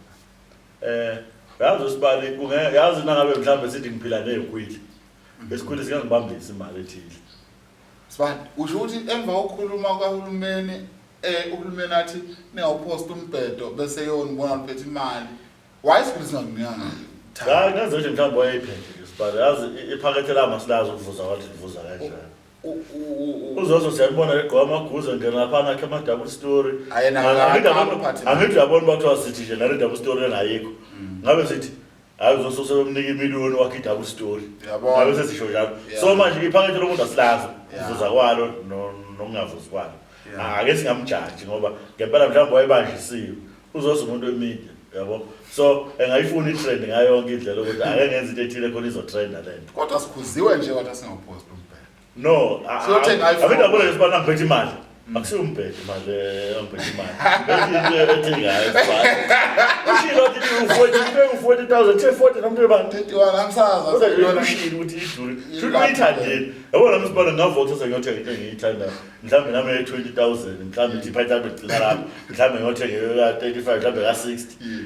yazi sibali yazi nangabe mhlambe sithi ngiphila nezikwili besikwili sikangibambisa imali ethile sibani usho ukuthi emva kokukhuluma kahulumeni uhulumeni athi ningawuposta umbhedo bese yona ubona uphethe imali why isikwili singakunikanga cha ngaze nje mhlambe wayiphethe sibali yazi iphakethe lama silazi ukuvuza wathi livuza kanjani uzozo siyabona legqoma amaguza ngena lapha nakhe ama double story angithi yabona bathiwa sithi nje la double story engayikho ngabe sithi hayi uzosebemnika imiliyoni wakhe double story ngabe sesisho njalo so manje iphakethe lomuntu asilazi uvuza kwalo nokungavuzi kwalo ake singamjaji ngoba ngempela mhlawumbe wayebanjisiwe uzozo umuntu wemedia yabo so engayifuna itrend ngayo yonke indlela ukuthi ake ngenza into ethile khona izotrenda lento kodwa sikhuziwe nje kodwa singawupost no abinda abona lesibana ngiphethe imali akusiyo umbhedo manje ngiphethe imali ethengayo ushilo ukuthi u40,000 40 nomntu bantu 31 amsaza uzayona ushilo ukuthi iduri should uyithandile yabona msibona ngavotha sengiyothenga into engiyithanda mhlambe nami 20,000 mhlambe ithi phayithathe igcina lapho mhlambe ngiyothenga 35 mhlambe ka 60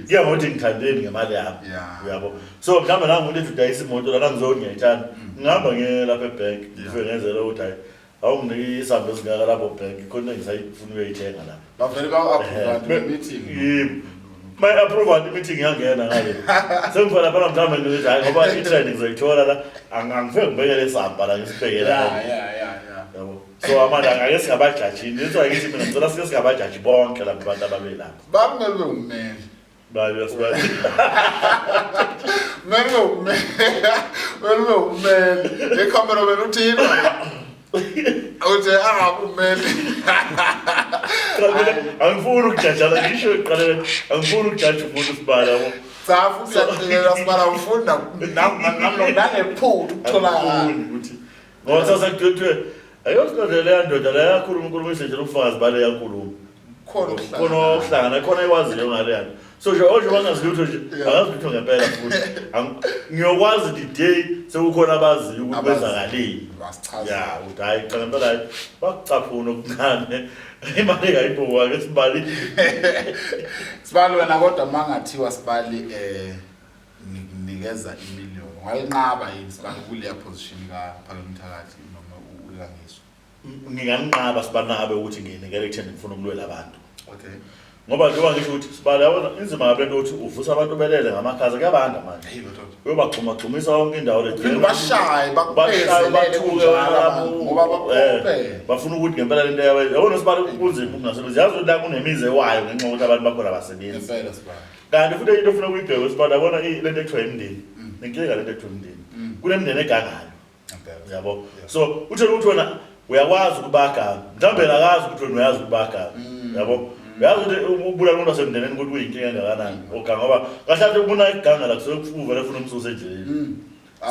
kuya ngokuthi ngithandeni ngemali yami uyabo so mhlambe nami umuntu udayisa imoto la ngizoni ngiyayithanda ngihamba ngiye lapha ebank ngifike ngenzela ukuthi hayi awunginiki isambe singaka lapho bank khona ngisayifuna ukuyithenga la bavele ba-approve meeting my approve meeting yangena ngale sengifuna lapha mhlambe ngithi hayi ngoba i-trend ngizoyithola la angifike ngibekele isamba la ngisibhekele la yabo so amanje angeke singabajajini lento ayithi mina ngicela sike singabajaji bonke lapha abantu ababelapha bamele ube ummeli bayo sibali mele ube ummeli ekhamera wena uthini uthi ummeli angifuni ukujajala ngisho iqalela angifuni ukujaja umuntu sibala yabo safu siyacelela sibala ufunda nangephuthu ukutholakala ukuthi ngoba sasakuthiwe ayosondela ndoda la yakhuluma unkulumo nje umfazi bale yakhuluma khona ukuhlangana khona iwaziyo ngale yanto so nje oje bangazilutho nje akazilutho ngempela futhi ngiyokwazi the day sekukhona abaziyo ukuthi benzakaleni ya uthi hayi cha ngempela bakucaphuna okuncane imali kayibuka ke sibali sibali wena kodwa mangathiwa sibali nikunikeza imiliyoni walinqaba yini sibali kuleya position kaphakela umthakathi noma uyangiswa nginganqaba sibali ngabe ukuthi nginikele ekutheni ngifuna ukulwela abantu okay ngoba njengoba ngisho ukuthi sibali yabona inzima ngabe lento ukuthi uvusa abantu belele ngamakhaza kuyabanda manje uyobagxumagxumisa yonke indawo le bashaye bakubezelele kunjalo ngoba bakuphephe bafuna ukuthi ngempela lento yabona sibali kunzima ukungasebenzi yazi ukuthi la kunemize wayo ngenxa ukuthi abantu bakhona abasebenzi ngempela sibali kanti futhi into ofuna ukuyibheka sibali yabona lento ekuthiwa imindeni nenkinga lento ekuthiwa imindeni kunemindeni egangayo yabo so uthola ukuthi wena uyakwazi ukubaka mhlambe akazi ukuthi wena uyazi ukubaka yabo uyazi ukuthi ubulala umuntu wasemndeneni ukuthi uyinkinga engakanani okay ngoba kahle ubuna iganga la kusukuva lefuna umsusa endleleni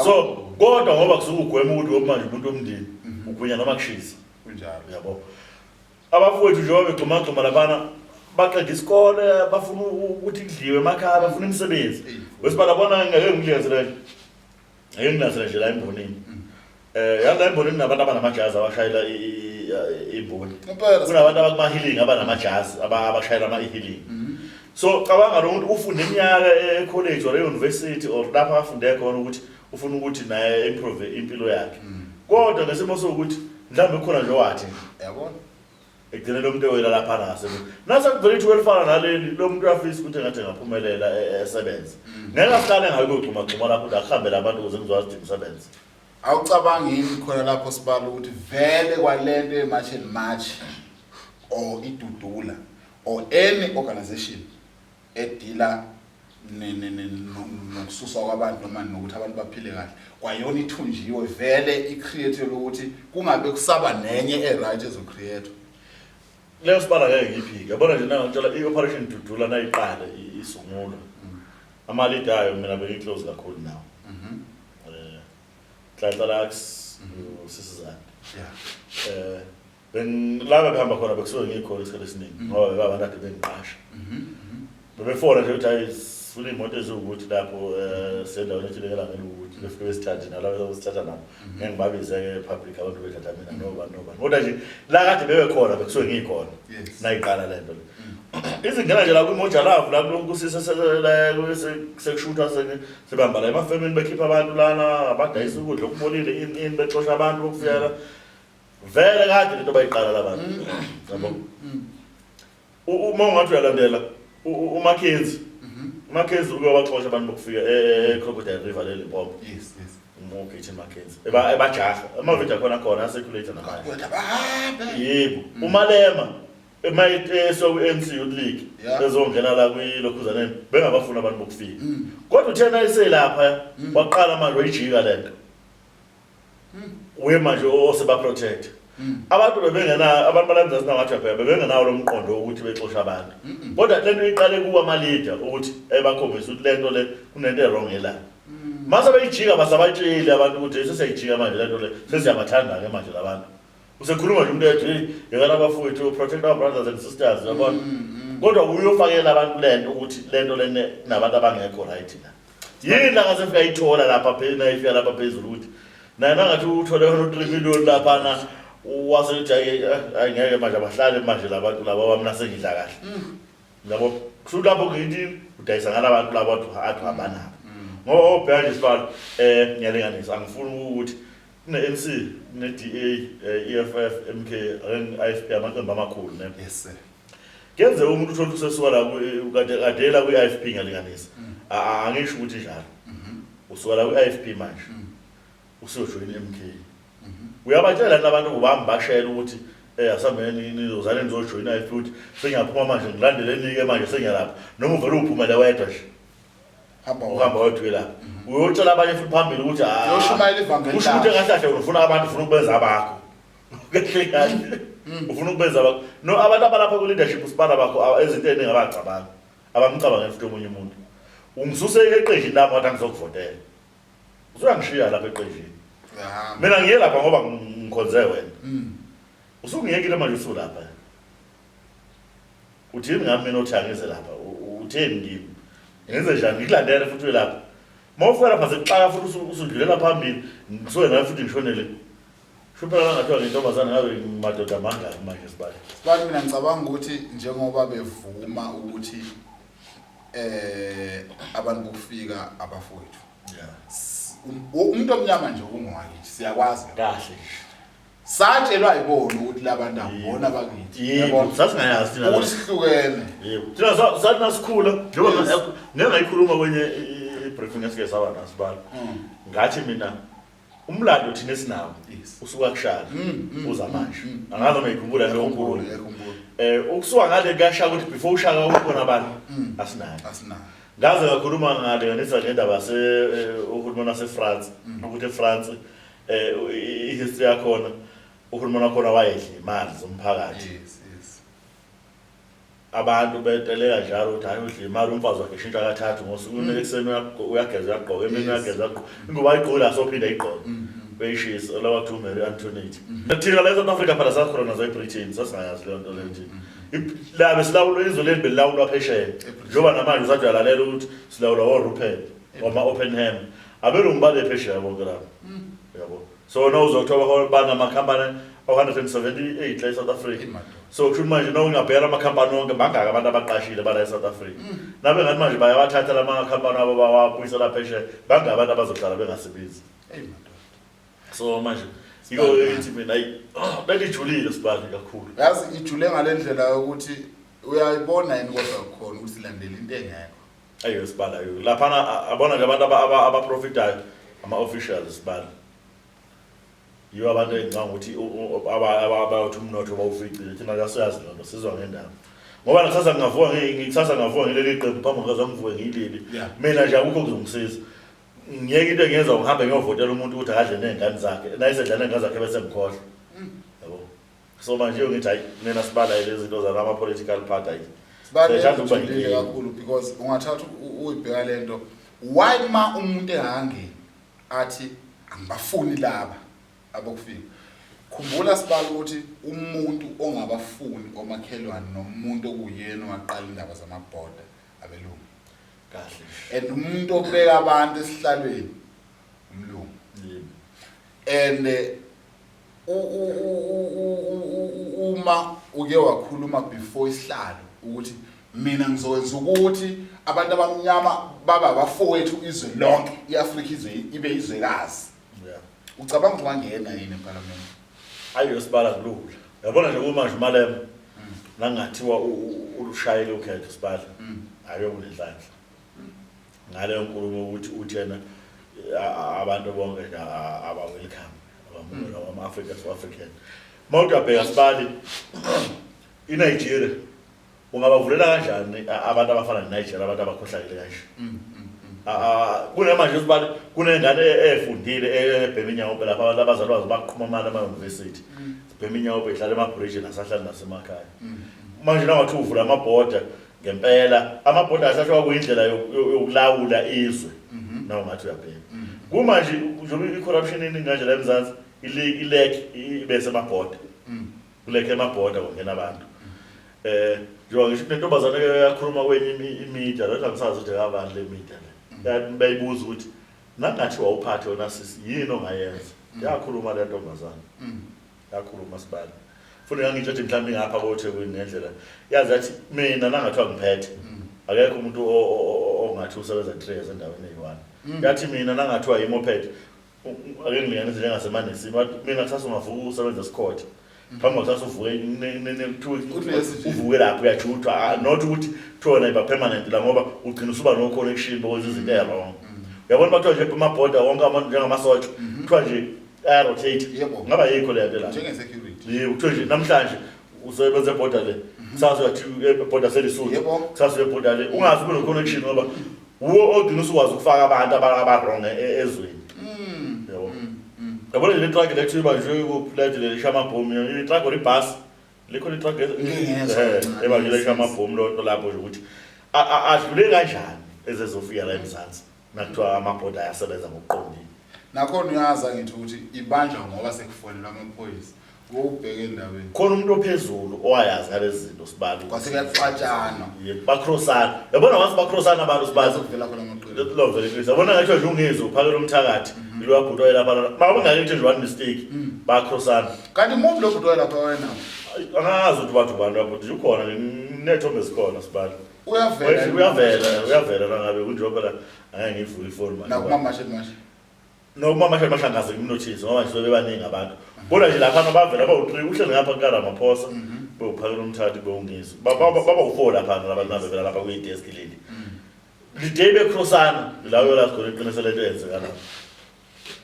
so kodwa ngoba kusukugwema ukuthi manje umuntu omndeni ugwinya noma kushisa kunjalo yabo abafowethu nje babegxumagxuma labana baqeda isikole bafuna ukuthi kudliwe emakhaya bafuna imisebenzi wesibala bona ngeke ngilenzele nje la embonini yala embonini nabantu abanamajazi abashayela ibhoni kunabantu abakumahealing abanamajazi abashayela ama-healing so cabanga lo muntu ufunde iminyaka e-college or e-university or lapho afunde khona ukuthi ufuna ukuthi naye improve impilo yakhe kodwa ngesimo sokuthi mhlawumbe kukhona nje wathi yabona ekugcineni lo muntu ewela lapha nasebenzi nasakuvele ithi welifana naleli lo muntu uyafisa ukuthi engathi engaphumelela esebenze ngeke asihlale ngayo kugxumagxuma lapho ukuthi akuhambele abantu ukuze ngizokwazi ukuthi ngisebenze awucabangi yini khona lapho sibala ukuthi vele kwalento ematch and match or idudula or any organization edila nokususwa kwabantu noma nokuthi abantu baphile kahle kwayona ithunjiwe vele icreate ukuthi kungabe kusaba nenye eright ezocreate leyo sibala ngeke ngiphike yabona nje ngitshela i-operation dudula nayiqala isungulwa ama-leader ayo mina bengiclose kakhulu nawo Tlatalax usisizana yeah laba behamba khona bekusuke ngikho isikhathi esiningi ngoba babantu ade bengiqasha bebefona nje ukuthi ayifuna imoto eziwukuthi lapho sendaweni ethilekela ngene ukuthi befike besithathe nalabo besithatha nabo ngeke ngibabize public abantu bethatha mina noba kodwa nje la kade bebe khona bekusuke ngikhona nayiqala lento le izingena nje la kumoja lavu la kulunkusisa sekushutha sebamba la emafemini bekhipha abantu lana abadayisa ukudla okubolile ini bexosha abantu bokufika vele kade lento bayiqala labantu yabo uma ungathi uyalandela uMackenzie uyobaxosha abantu bokufika eCrocodile River le Limpopo yes uMokithi Mackenzie ebajaha amavideo khona aseculator namanje yebo uMalema so ANC Youth League bezongena la kwilokhuzaneni bengabafuna abantu bokufika kodwa uthena iselapha waqala manje wayijika lento manje oseba protect abantu bebengena abantu balamza singathi phela bebengenawo lo mqondo ukuthi bexosha abantu kodwa lento iqale kuwa ama leader ukuthi ebakhombisa ukuthi lento le kunento wrong la mase bayijika basabatsheli abantu ukuthi sesiyajika manje lento le sesiyabathanda ke manje labantu usekhuluma nje umuntu ethi yekala bafowethu protect our brothers and sisters yabona kodwa uyofakela abantu lento ukuthi lento lene nabantu abangekho right la yini la ngase fika ithola lapha phela ifika lapha phezulu ukuthi naye nangathi uthole 3 million lapha na wasethi ayingeke manje abahlale manje labantu laba bamna sengidla kahle yabo kusho lapho ngithi udayisa ngalabantu laba athi abanabo ngoba obheke isibalo ngiyalinganisa angifuni ukuthi ne-NC ne-DA EFF MK IFP amaqembu amakhulu ne yes sir kenze umuntu uthola usesuka la kadela kwi-IFP ngiyalinganisa angisho ukuthi njalo usuka la kwi-IFP manje usojoyina MK uyabatshela nabantu kubambashela ukuthi asameni nizozana nizojoyina IFP futhi sengiyaphuma manje ngilandeleni ke manje sengiyalapha noma uvela uphumela wedwa nje uhamba wedwa la uyotshela abanye futhi phambili ukuthi uyoshumayela ivangeli usho ukuthi ngahlahle ufuna abantu ufuna ukubenza abakho kahle kahle ufuna ukubenza abakho no abantu abalapha ku leadership usipana bakho ezinto engingabacabanga abamcabanga futhi omunye umuntu ungisuse eqejini lami wathi ngizokuvotela usuyangishiya lapha eqejini mina ngiye lapha ngoba ngikhonze wena usungiyekile manje usulapha uthini ngami mina othi angize lapha utheni ngimi ngenze njani ngikulandele futhi lapha mawufika lapha sekuxaka futhi usudlulela phambili ngisuke nawe futhi ngishonele shuphela ngathiwa ngintombazana ngabe madoda amanga manje sibali mina ngicabanga ukuthi njengoba bevuma ukuthi abantu bokufika abafowethu umuntu omnyama nje ungwakithi siyakwazi kahle satshelwa yibona ukuthi labantu abona bakithi yebo sasingayazi thina ukuthi sihlukene yebo thina sathi nasikhula njengoba ngingayikhuluma kwenye ibriefing esike saba nasibala ngathi mina umlando thina esinawo usuka kushaka uza manje angazi mayikhumbula lo nkulumo ukusuka ngale kashaka ukuthi before ushaka ukhona abantu asinayo ngaze ngakhuluma ngale ngendaba uhulumeni waseFrance ukuthi eFrance ihistory yakhona uhulumeni wakhona wayedla imali zomphakathi abantu beteleka njalo ukuthi hayi udla imali umfazi wakhe ishintsha kathathu ngosuku nekuseni uyageza uyagqoka emini uyageza uyagqoka ingoba ayigqola sophinda ayigqoka beyishisa lawa to Mary Antoinette thina la South Africa phela sakhona za Britain sasingayazi le nto leyo la besilawula izwe leli belawulwa phesheya njoba namanje usajalalela ukuthi silawula oRupert oma Oppenheimer abelo mbale phesheya bonke lapho yabo so now uzokuthola bana amakhampani 178 la eSouth Africa so kusho manje na ungabheka amakhampani onke bangaka abantu abaqashile bala eSouth Africa nabe ngathi manje bayawathatha la makhampani abo bawabuyisa la phesheya bangaka abantu abazohlala bengasebenzi so manje yiko ethi mina belijulile sibali kakhulu yazi ijule ngalendlela ukuthi uyayibona yini kodwa khona ukuthi landela into engekho ayo sibala ayo lapha abona nje abantu abaprofitayo ama officials sibala yiwo abantu engicanga ukuthi abathi umnotho bawuficile thina asiyazi lonto sizwa ngendaba ngoba nakusasa ngavuka ngileli qembu phambi kwazo ngivuke ngilili mina nje akukho kuzongisiza ngiyeke into engenza ngihambe ngiyovotela umuntu ukuthi akadle nezingane zakhe nayisedla nezingane zakhe bese ngikhohle yabo so manje ngithi hayi mina sibala lezi zinto zalama political party sibala kakhulu because ungathatha uyibheka lento why ma umuntu ehange athi angibafuni laba abokufika. Khumbula sibala ukuthi umuntu ongabafuni omakhelwane nomuntu okuyena waqala indaba zamabhoda abelungu kahle and umuntu obeka abantu esihlalweni umlungu and uma uke wakhuluma before isihlalo ukuthi mina ngizokwenza ukuthi abantu abamnyama baba abafowethu izwe lonke iAfrika izwe ibe izwekazi. Ucabanga ukuthi wangena yini eParliament? Ayosibala kulula. Yabona nje uma nje Malema nangathiwa ushayile ukhetho sibala. Ayokunenhlanhla. Ngale nkulumo ukuthi uthena abantu bonke aba welcome abamukela ama-Africa to African. Mawuthi abheka sibali iNigeria ungabavulela kanjani abantu abafana neNigeria abantu abakhohlakele kanje. Kunemanje sibali kunengane efundile eBirmingham lapha abantu abazalwa baqhuma amali ama-university. Birmingham ehlala emabridge nasahlala nasemakhaya. Manje nawathi uvula amabhoda ngempela amabhoda asahlwa kuyindlela yokulawula izwe nawo ngathi uyabheka. Kumanje njengoba icorruption eningi kanje la eMzansi ileke ibese amabhoda. Kuleke amabhoda kungena abantu. Njengoba ngisho intombazane yakhuluma kwenye imedia lo ngisazi ukuthi abantu le media le. Bayibuza ukuthi nangathi wawuphathe yona sisi yini ongayenza. Yakhuluma le ntombazane. Yakhuluma sibali. Futhi ngangitsho mhlawumbe ngapha koThekwini ngendlela. Yazi athi mina nangathiwa ngiphethe. Akekho umuntu ongathi usebenza 3 years endaweni eyi1. Yathi mina nangathiwa yimoped. Ake ngilinganise njengasemanesi. Mina kusasa ungavuka usebenza esikhothi. Phambi kusasa uvuke uvuke lapho uyajuthwa not ukuthi thona iba permanent la ngoba ugcina usuba no connection because izinto wrong. Uyabona bathiwa nje amabhoda wonke abantu njengamasotsha. Kuthiwa nje rotate. Ngaba yikho le nto la. Njenge-security. Yebo kuthiwa nje namhlanje usebenza ebhoda le. Kusasa uyathi ebhoda selisuthu. Kusasa ebhoda le ungazi kune connection ngoba uwo ogcina usukwazi ukufaka abantu abarong ezweni. Yebo. Yabona le truck le thiba nje ukupledge le shamabhomu i-truck or ibus likho le truck ebangile shamabhomu lo lapho nje ukuthi adlule kanjani ezezofika la eMzansi nakuthiwa amabhoda ayasebenza ngokuqondile. Nakhona uyaza ngithi ukuthi ibanjwa ngoba sekufonela amaphoyisa. Ubheke endabeni. Khona umuntu ophezulu owayazi ngalezi zinto sibali. Kwase kuyaxatshana. Yebo bakrosana. Yabona wathi bakrosana abantu sibali Kuvela khona amaqiniso. lo vele Chris. Yabona ngathi nje ungizwe uphakela umthakathi. Lo wabhuto lapha. Mawube ngalithi nje one mistake. Bakrosana. Kanti umuntu lo bhuto lapha wena. Angazi ukuthi bathu bantu lapho nje ukhona nethombe sikhona sibali. Uyavela langabe kunjengoba la angeke ngivule ifoni manje. Nakumamashe. Noma mashangaze ngimnothise ngoba nje bebaningi abantu. Bona nje lapha abavela abawu3 uhleli ngapha kukaRamaphosa bephakela umthathi beungizwe. Baba u4 lapha labantu nabevela lapha kuyidesk leli. Liday becrossana lawo la khona iqiniso lento yenzeka lapha.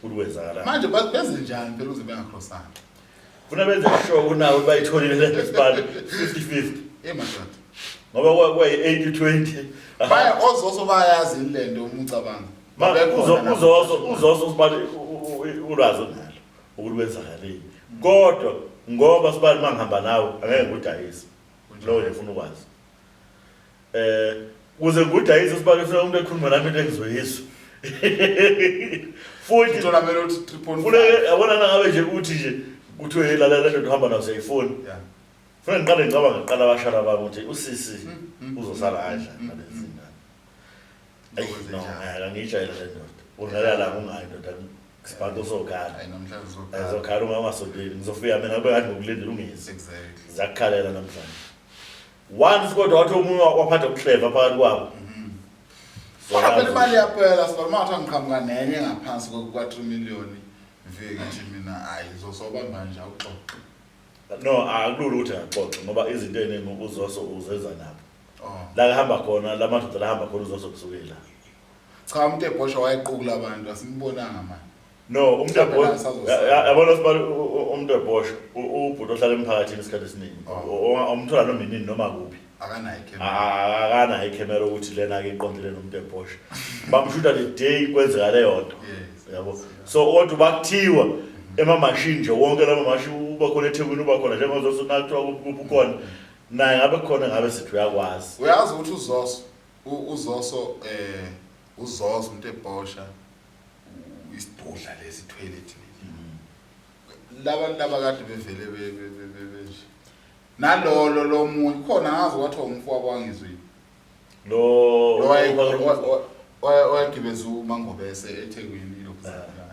Ukwenzakala. Manje benze njani phela uze bengacrossana? Funa benze sure kunawo bayitholile le sibali 50-50. Madoda. Ngoba kwayi 80-20. Baya ozoso bayazi ilento umucabanga. Uzoso sibali ulwazi onalo ukuthi wenzakaleni. Kodwa ngoba sibali mangihamba nawe angeke ngudayise. Lo ufuna ukwazi. Kuze ngudayise sibali ufuna umuntu ekhuluma nami into engizoyizwa. Futhi Uthola mele uthi 3.5. Funa yabona nangabe nje uthi nje kuthiwe lalela lento uhamba nayo sayifoni. Yeah. Funa ngiqala abashara bami ukuthi usisi uzosala kanjani ngalezi zindaba. No, ngijayela le ndoda. Ungalala kungayi ndoda sibantu sokhala. Hayi namhlanje uzokhala. Ngizokhala ungamasondeli. Ngizofika mina ngabe ngathi ngokulindela ungisi. Exactly. Zakhalela namhlanje. Once kodwa wathi umuntu waphatha ukuhleva phakathi kwabo. Phela imali yaphela sibamatha ngiqhamuka nenye ngaphansi kwa3 million viki nje mina hayi uzosoba manje awuxoxe. No, akulula ukuthi axoxe ngoba izinto eziningi uzoso uzeza nabo. Oh. La hamba khona lamadoda la hamba khona uzoso kusukela. Cha umuntu eBhosha wayequkula abantu asimbonanga manje. No, umuntu eBhosha yabona sibali umuntu eBhosha ubhuti ohlala emphakathini isikhathi esiningi. Umthola noma inini noma kuphi. Akanayo ikhamera. Akanayo ikhamera ukuthi lena ke iqondile nomuntu eBhosha. Bamshuta le day kwenzeka leyo nto. Yabo. So kodwa bakuthiwa emamashini nje wonke lama mashi uba khona eThekwini uba khona njengoba uzosonathiwa kukhona naye ngabe khona ngabe sithi uyakwazi. Uyazi ukuthi uzoso uzoso umuntu eBhosha isidudla lesi toilet laba kade bevele nje nalolo lomunye khona ngazi wathi umfowabo wangizwini lo wayegibeza uMangobese eThekwini lokuzala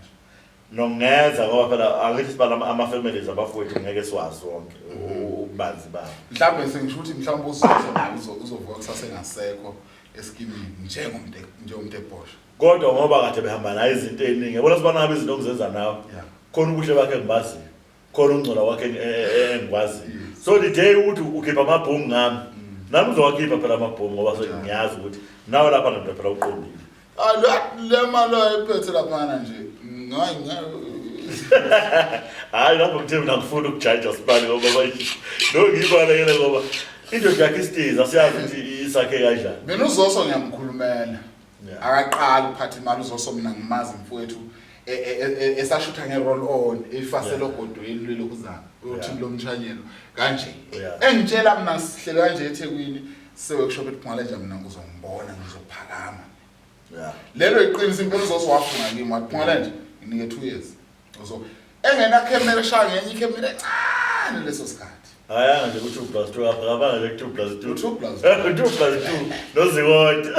nongeza ngoba phela angithi sibala ama-families abafowethu ngeke siwazi wonke ububanzi babo mhlawumbe sengisho ukuthi mhlawumbe uzovuka kusase ngasekho eskimini njengomuntu ebhosha kodwa ngoba kade behamba nayo izinto eziningi yabona sibana ngabe izinto ongizenza nawe khona ubuhle bakhe engibaziyo khona ungcola wakhe engikwaziyo so the day ukuthi ukhipha amabhongo ngami nami uzowakhipha phela amabhongo ngoba sengiyazi ukuthi nawe lapha nto phela uqondile le mali ayiphethe laphana nje hayi lapho ngithemba nakufuna ukujaja sibani ngoba bayithi lo ngibalekele ngoba into yakhe isitiza siyazi ukuthi isakhe kanjani mina uZoso ngiyamkhulumela akaqala ukuphatha imali uZoso mina ngimazi mfowethu esashutha ngeroll on efaselo godweni lelokuzana uyothini lomthanyelo kanje engitshela mina sihlele kanje eThekwini seworkshop ePhumalanja mina uzongibona ngizophakama lelo iqinisa impela uZoso wafunga kimi waPhumalanja nginike 2 years so engena camera shaya ngenye icamera encane leso sikhathi Aya nje ku 2+2 apha kabanga le 2+2 2+2 noziwonke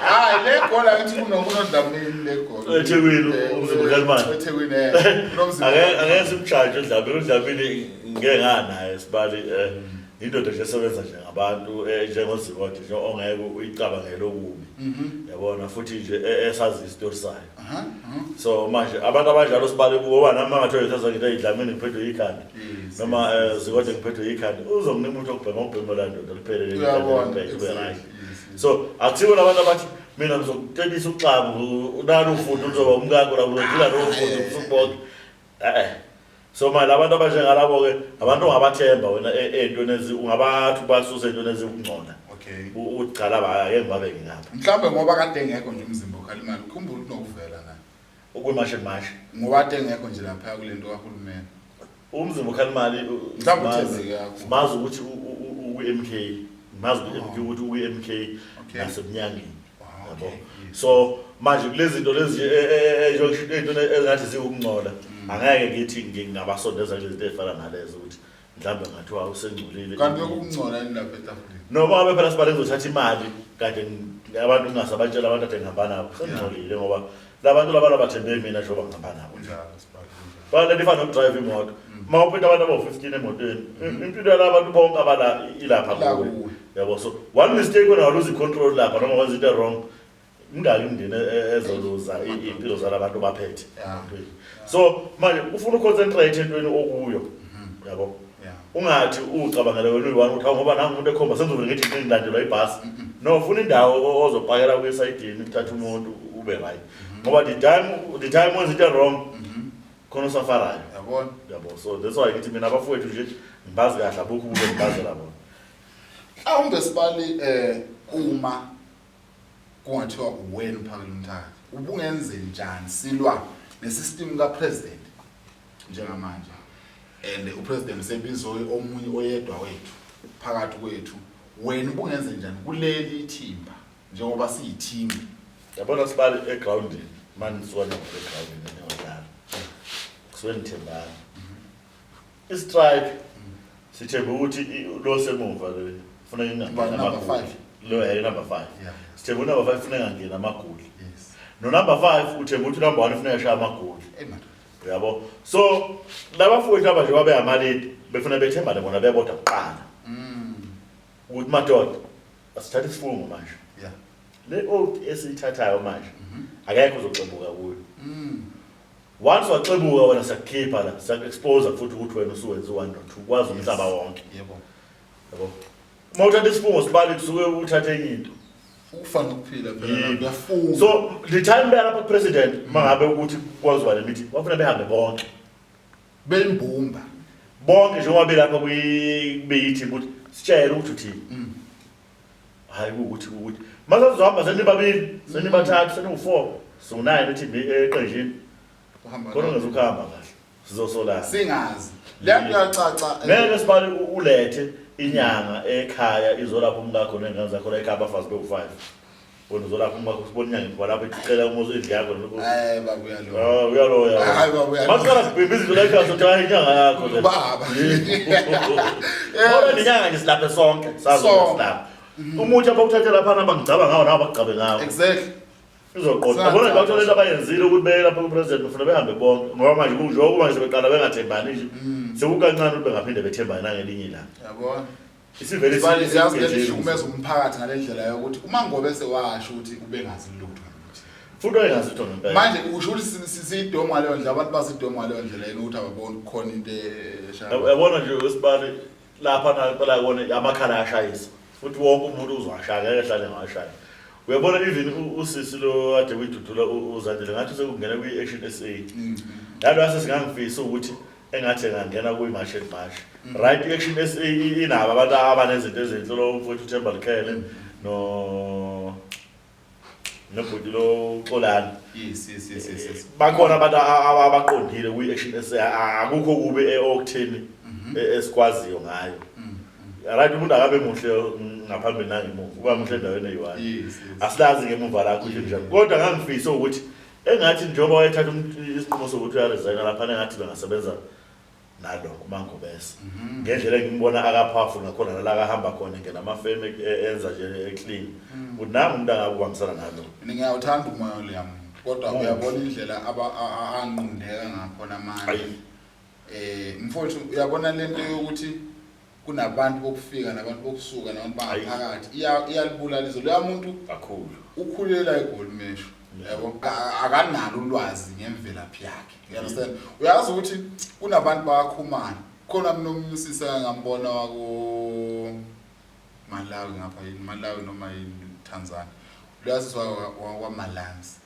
hayi le gola ngithi kunodlamini le gola eThekwini umzimkalimani eThekwini nomzimba angeke simcharge udlamini ngeke nganaye sibali indoda nje esebenza nje ngabantu njengoziwonke nje ongeke uyicabangele okubi yabona futhi nje esazi istory sayo so manje abantu abanjalo sibale kuba nami angathola ithaza ngita idlamini ngiphethwe ikhanda noma zikode ngiphethwe ikhanda uzonginika umuntu okubhema ubhemela ndoda liphelele ube right so akuthiwo labantu abathi mina ngizokutshengisa uxabu unalo ufundo uzoba umkakho la uzodlula lo ufundo usubonke so manje abantu abanjengalabo ke abantu ongabathemba wena entweni ungabathu basuse entweni ezikungcona ucala bayake ngibabe ngingapha mhlambe ngoba kade engekho nje umzimba okhalimali ukhumbula ukuthi nokuvela na ukwemashe ngoba kade engekho nje lapha kulento kaHulumeni umzimba okhalimali mhlambe uthezeke yakho mazi ukuthi uMK mazi ukuthi uMK nasemnyangeni yabo so manje kulezi zinto lezi entweni ezingathi zikungcola angeke ngithi ngingabasondeza lezi zinto ezifana nalezo ukuthi mhlambe ngathiwa usengcolile kanti ukungcola yini lapha etafuleni noma ngabe phela sibale ngizothatha imali kade abantu ungasabatshela abantu ade ngihamba nabo sengcolile ngoba labantu labana bathembe mina njengoba ngihamba nabo njalo sibale bala lifana nokudrive imoto mawuphethe abantu aba-15 emotweni impilo yalabantu bonke abala ilapha kuwe yabo so one mistake wena waluza i-control lapha noma wenza into wrong ingaki imndeni ezoluza impilo zalabantu baphethe so manje ufuna uconcentrate entweni okuyo yabo ungathi ucabangela wena uyi-1 uthi ngoba nangu umuntu ekhomba sengizovele ngithi ngilandelwa ibhasi no ufuna indawo ozopakela kwesayidini uthathe umuntu ube right ngoba the time wenza into wrong khona usafarayo yabo so that's why ngithi mina abafowethu nje ngibazi kahle abukho ube ngibazela bona mhlawumbe sibali uma kungathiwa uwena uphakela umthakathi ubungenze njani silwa nesystem kapresident njengamanje and upresident sebizo omunye oyedwa wethu phakathi kwethu wena ubungenze njani kuleli ithimba njengoba siyiteam yabona sibali egroundini manje siwana egroundini njengodala kusenithembana istrike sithemba ukuthi lo semuva le ufuna ingangena number 5 lo hey number 5 sithemba number 5 ufuna ingangena amagoli no number 5 uthemba ukuthi number 1 ufuna yashaya amagoli yabo so labafowethu abaje babe amaledi befuna bethembane bona bebodwa kuqala ukuthi madoda asithathe isifungo manje le oath esithathayo manje akekho uzoxebuka kuyo once waxebuka wena siyakhipha la siyakuexpose futhi ukuthi wena usuwenza 1 no 2 kwazi umhlaba wonke yebo mawuthatha isifungo sibali kusuke uthathe into ufana ukuphila phela uyafunga so the time lapha president mangabe ukuthi kwaziwa le meeting wafuna behambe bonke bembumba bonke njengoba belapha kuyithi ukuthi sitshele ukuthi uthini hayi ukuthi mase sizohamba senibabili senibathathu senu4 so 9 ethi eqenjini khona ngezokuhamba kahle sizosola singazi leyo iyacaca ngeke sibali ulethe inyanga ekhaya izolapha umkakho nengane zakho la ekhaya abafazi be5 wena uzolapha uma usibona inyanga ngoba lapho icela umuzi indlu yakho lokho baba uyalo uyaloya hayi baba uyalo maqala kubhibha izinto la ekhaya sothi hayi inyanga yakho le baba ngoba inyanga nje silaphe sonke sazosilapha umuthi apha uthathe lapha abangicaba ngawo nabo bakugabe ngawo exactly izoqonda yabona nje lento abayenzile ukuthi beye lapha kupresident bafuna behambe bonke ngoba manje kunjengoba uma sebeqala bengathembani nje sekukancane ukuthi bengaphinde bethembane nangelinye ilanga yabona isivele siyazi ngelihlukumeza umphakathi ngalendlela yokuthi uma ngobe sewasho ukuthi ubengazi lutho futhi wayengazi lutho ngempela manje usho ukuthi sisidoma leyo ndlela abantu basidoma leyo ndlela yena ukuthi ababoni khona into eshaya yabona nje wesibali lapha naqala yabona amakhala ashayisa futhi wonke umuntu uzwashaya ngeke ehlale ngashaya uyabona even usisi lo ade uyidudula uzandile ngathi sekungena kwi-Action SA lalo asesingangifisa ukuthi engathi ngangena kuyi-march and march right i-Action SA inabo abantu abanezinto ezinhle lo mfowethu uThemba Likhele nobhuti lo Xolani yes bakhona abantu abaqondile kwi-Action SA akukho kube okutheni esikwaziyo ngayo right umuntu akabe muhle ngaphambili nangemuva kuba muhle endaweni eyi-1 asilazi ngemuva lakho nje njalo kodwa ngangifisa ukuthi engathi njengoba wayethatha isinqumo sokuthi uyaresigna lapha engathi bengasebenza nalo uMangobese ngendlela engimbona akapowerful ngakhona nala akahamba khona ngena amafeme enza nje eclean ukuthi nami umuntu angakubambisana nalo mina ngiyawuthanda umoya leyam kodwa uyabona indlela anqundeka ngakhona manje mfowethu uyabona lento yokuthi kunabantu bokufika nabantu bokusuka nabantu bangaphakathi iyalibulala izolo leya muntu kakhulu ukhulela eGolmesho yabo akanalo ulwazi ngemvelaphi yakhe you understand uyazi ukuthi kunabantu bayakhumana khona nomsisa ngambona wako Malawi ngapha yini Malawi noma yini Tanzania uyazi kwaMalansi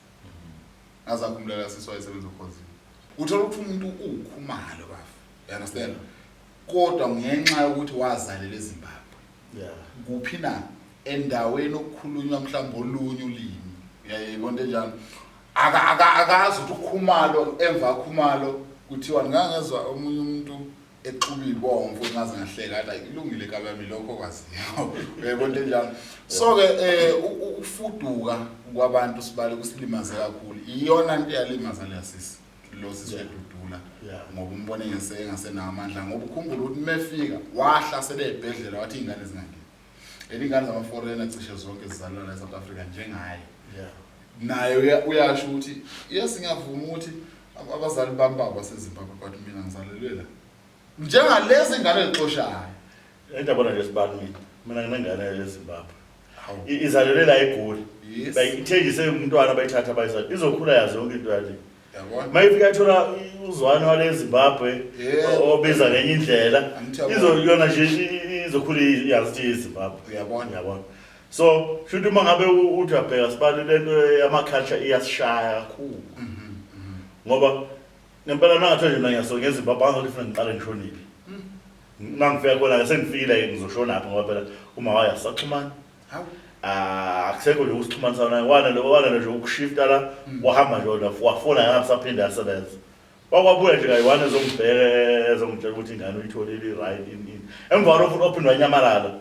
azakumlela siswa isebenza ukhosini uthola ukuthi umuntu ukhumalo bafu you understand kodwa ngenxa yokuthi wazalela eZimbabwe kuphi na endaweni okukhulunywa mhlawumbe olunye ulimi uyayibona njalo akazi ukuthi ukhumalo emva khumalo kuthiwa ngangezwa omunye umuntu exuba ibomvu ngaze ngahleka athi ilungile kabami lokho kwaziyo uyayibona njalo so ke ufuduka kwabantu sibale kusilimaze kakhulu iyona into yalimaza lesisi lo siswedudula ngoba umbone ngesengase namandla ngoba ukhumbula ukuthi mefika wahlasela ezibhedlela wathi ingane zingangeni elingane zama foreigner cishe zonke zizalwa la eSouth Africa njengaye naye uyasho ukuthi singavuma ukuthi abazali bami baseZimbabwe bathi mina ngizalelwe la njengalezi ingane ezixoshayo endabona nje sibani mina nginengane eZimbabwe izalelwe la eGoli bayithengise umntwana bayithatha bayisala izokhula yazi yonke into yale mayifika ithola uzwane wale Zimbabwe obiza ngenye indlela izona nje izokhula yazi iZimbabwe uyabona so should uma ngabe uthi abheka sibali lento yamaculture iyasishaya kakhulu ngoba ngempela nangathi nje ngiyasonke eZimbabwe angifuna ngiqale ngishoniphi mangifika khona sengifikile ngizoshona apha ngoba phela uma wayasaxhumana akusekho nje usixhumanisa naye wana nje ukushifta la wahamba nje wafona ngasaphinde yasebenza wakwabuya nje kayi-1 ezombheka ezongitshela ukuthi ingane uyitholile right emva kwalokho futhi ophinde wanyamalala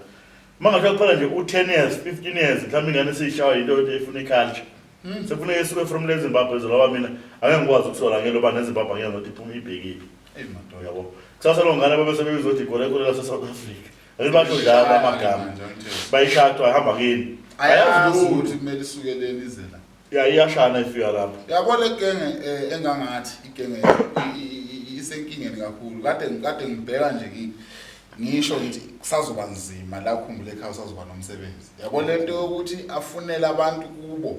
mangathiwa kuphela nje u-10 years 15 years mhlawumbe ingane esiyishawa yinto efuna iculture sekufuneka isuke from le Zimbabwe ngoba mina angeke ngikwazi ukusola ngeloba neZimbabwe angeke ngokuthi iphuma ibhekile yabo kusasa lo ngane bese beyizothi igolekole lase-South Africa basho njalo amagama bayishadwa ihamba kini ayazi ukuthi kumele isukeleni izela iyashana ifika lapho yabona igenge engangathi igenge isenkingeni kakhulu kade ngibheka nje ngisho ukuthi kusazoba nzima la ukhumbule ekhaya usazoba nomsebenzi yabona lento yokuthi afunele abantu kubo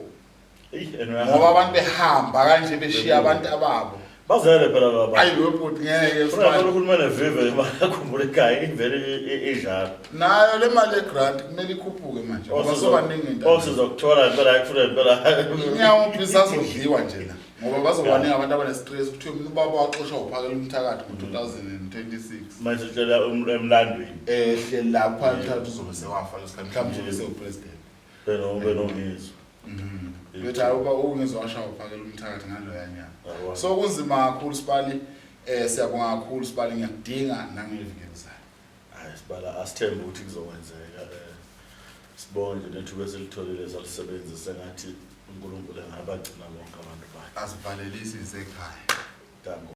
ngoba abantu behamba kanje beshiya abantu ababo bazele phela laba hayi lo bhuti ngeke ufuna ukhulumele vive bakhumbule ekhaya ivele enjalo nayo le mali egrant kumele ikhuphuke manje ngoba sobaningi into osizokuthola phela kufuna phela inyawo bisazodliwa nje la ngoba bazobaningi abantu abanestress ukuthi mina ubaba waxoshwa uphakela umthakathi ngo-2026 manje tshela emlandweni hleli lapho phakathi uzobe sewafa lesikhathi mhlawumbe uzobe sewupresident benongizwa bethi awuba ungizowasha uphakela umthakathi ngalo yanyana so kunzima kakhulu sibali siyabonga kakhulu sibali ngiyakudinga nangelivikezayo hayi sibala asithembe ukuthi kuzokwenzeka Sibonge nje nethuba esilitholile salisebenzise ngathi uNkulunkulu engabagcina bonke abantu bakhe. Asivalelisi isekhaya. Danko.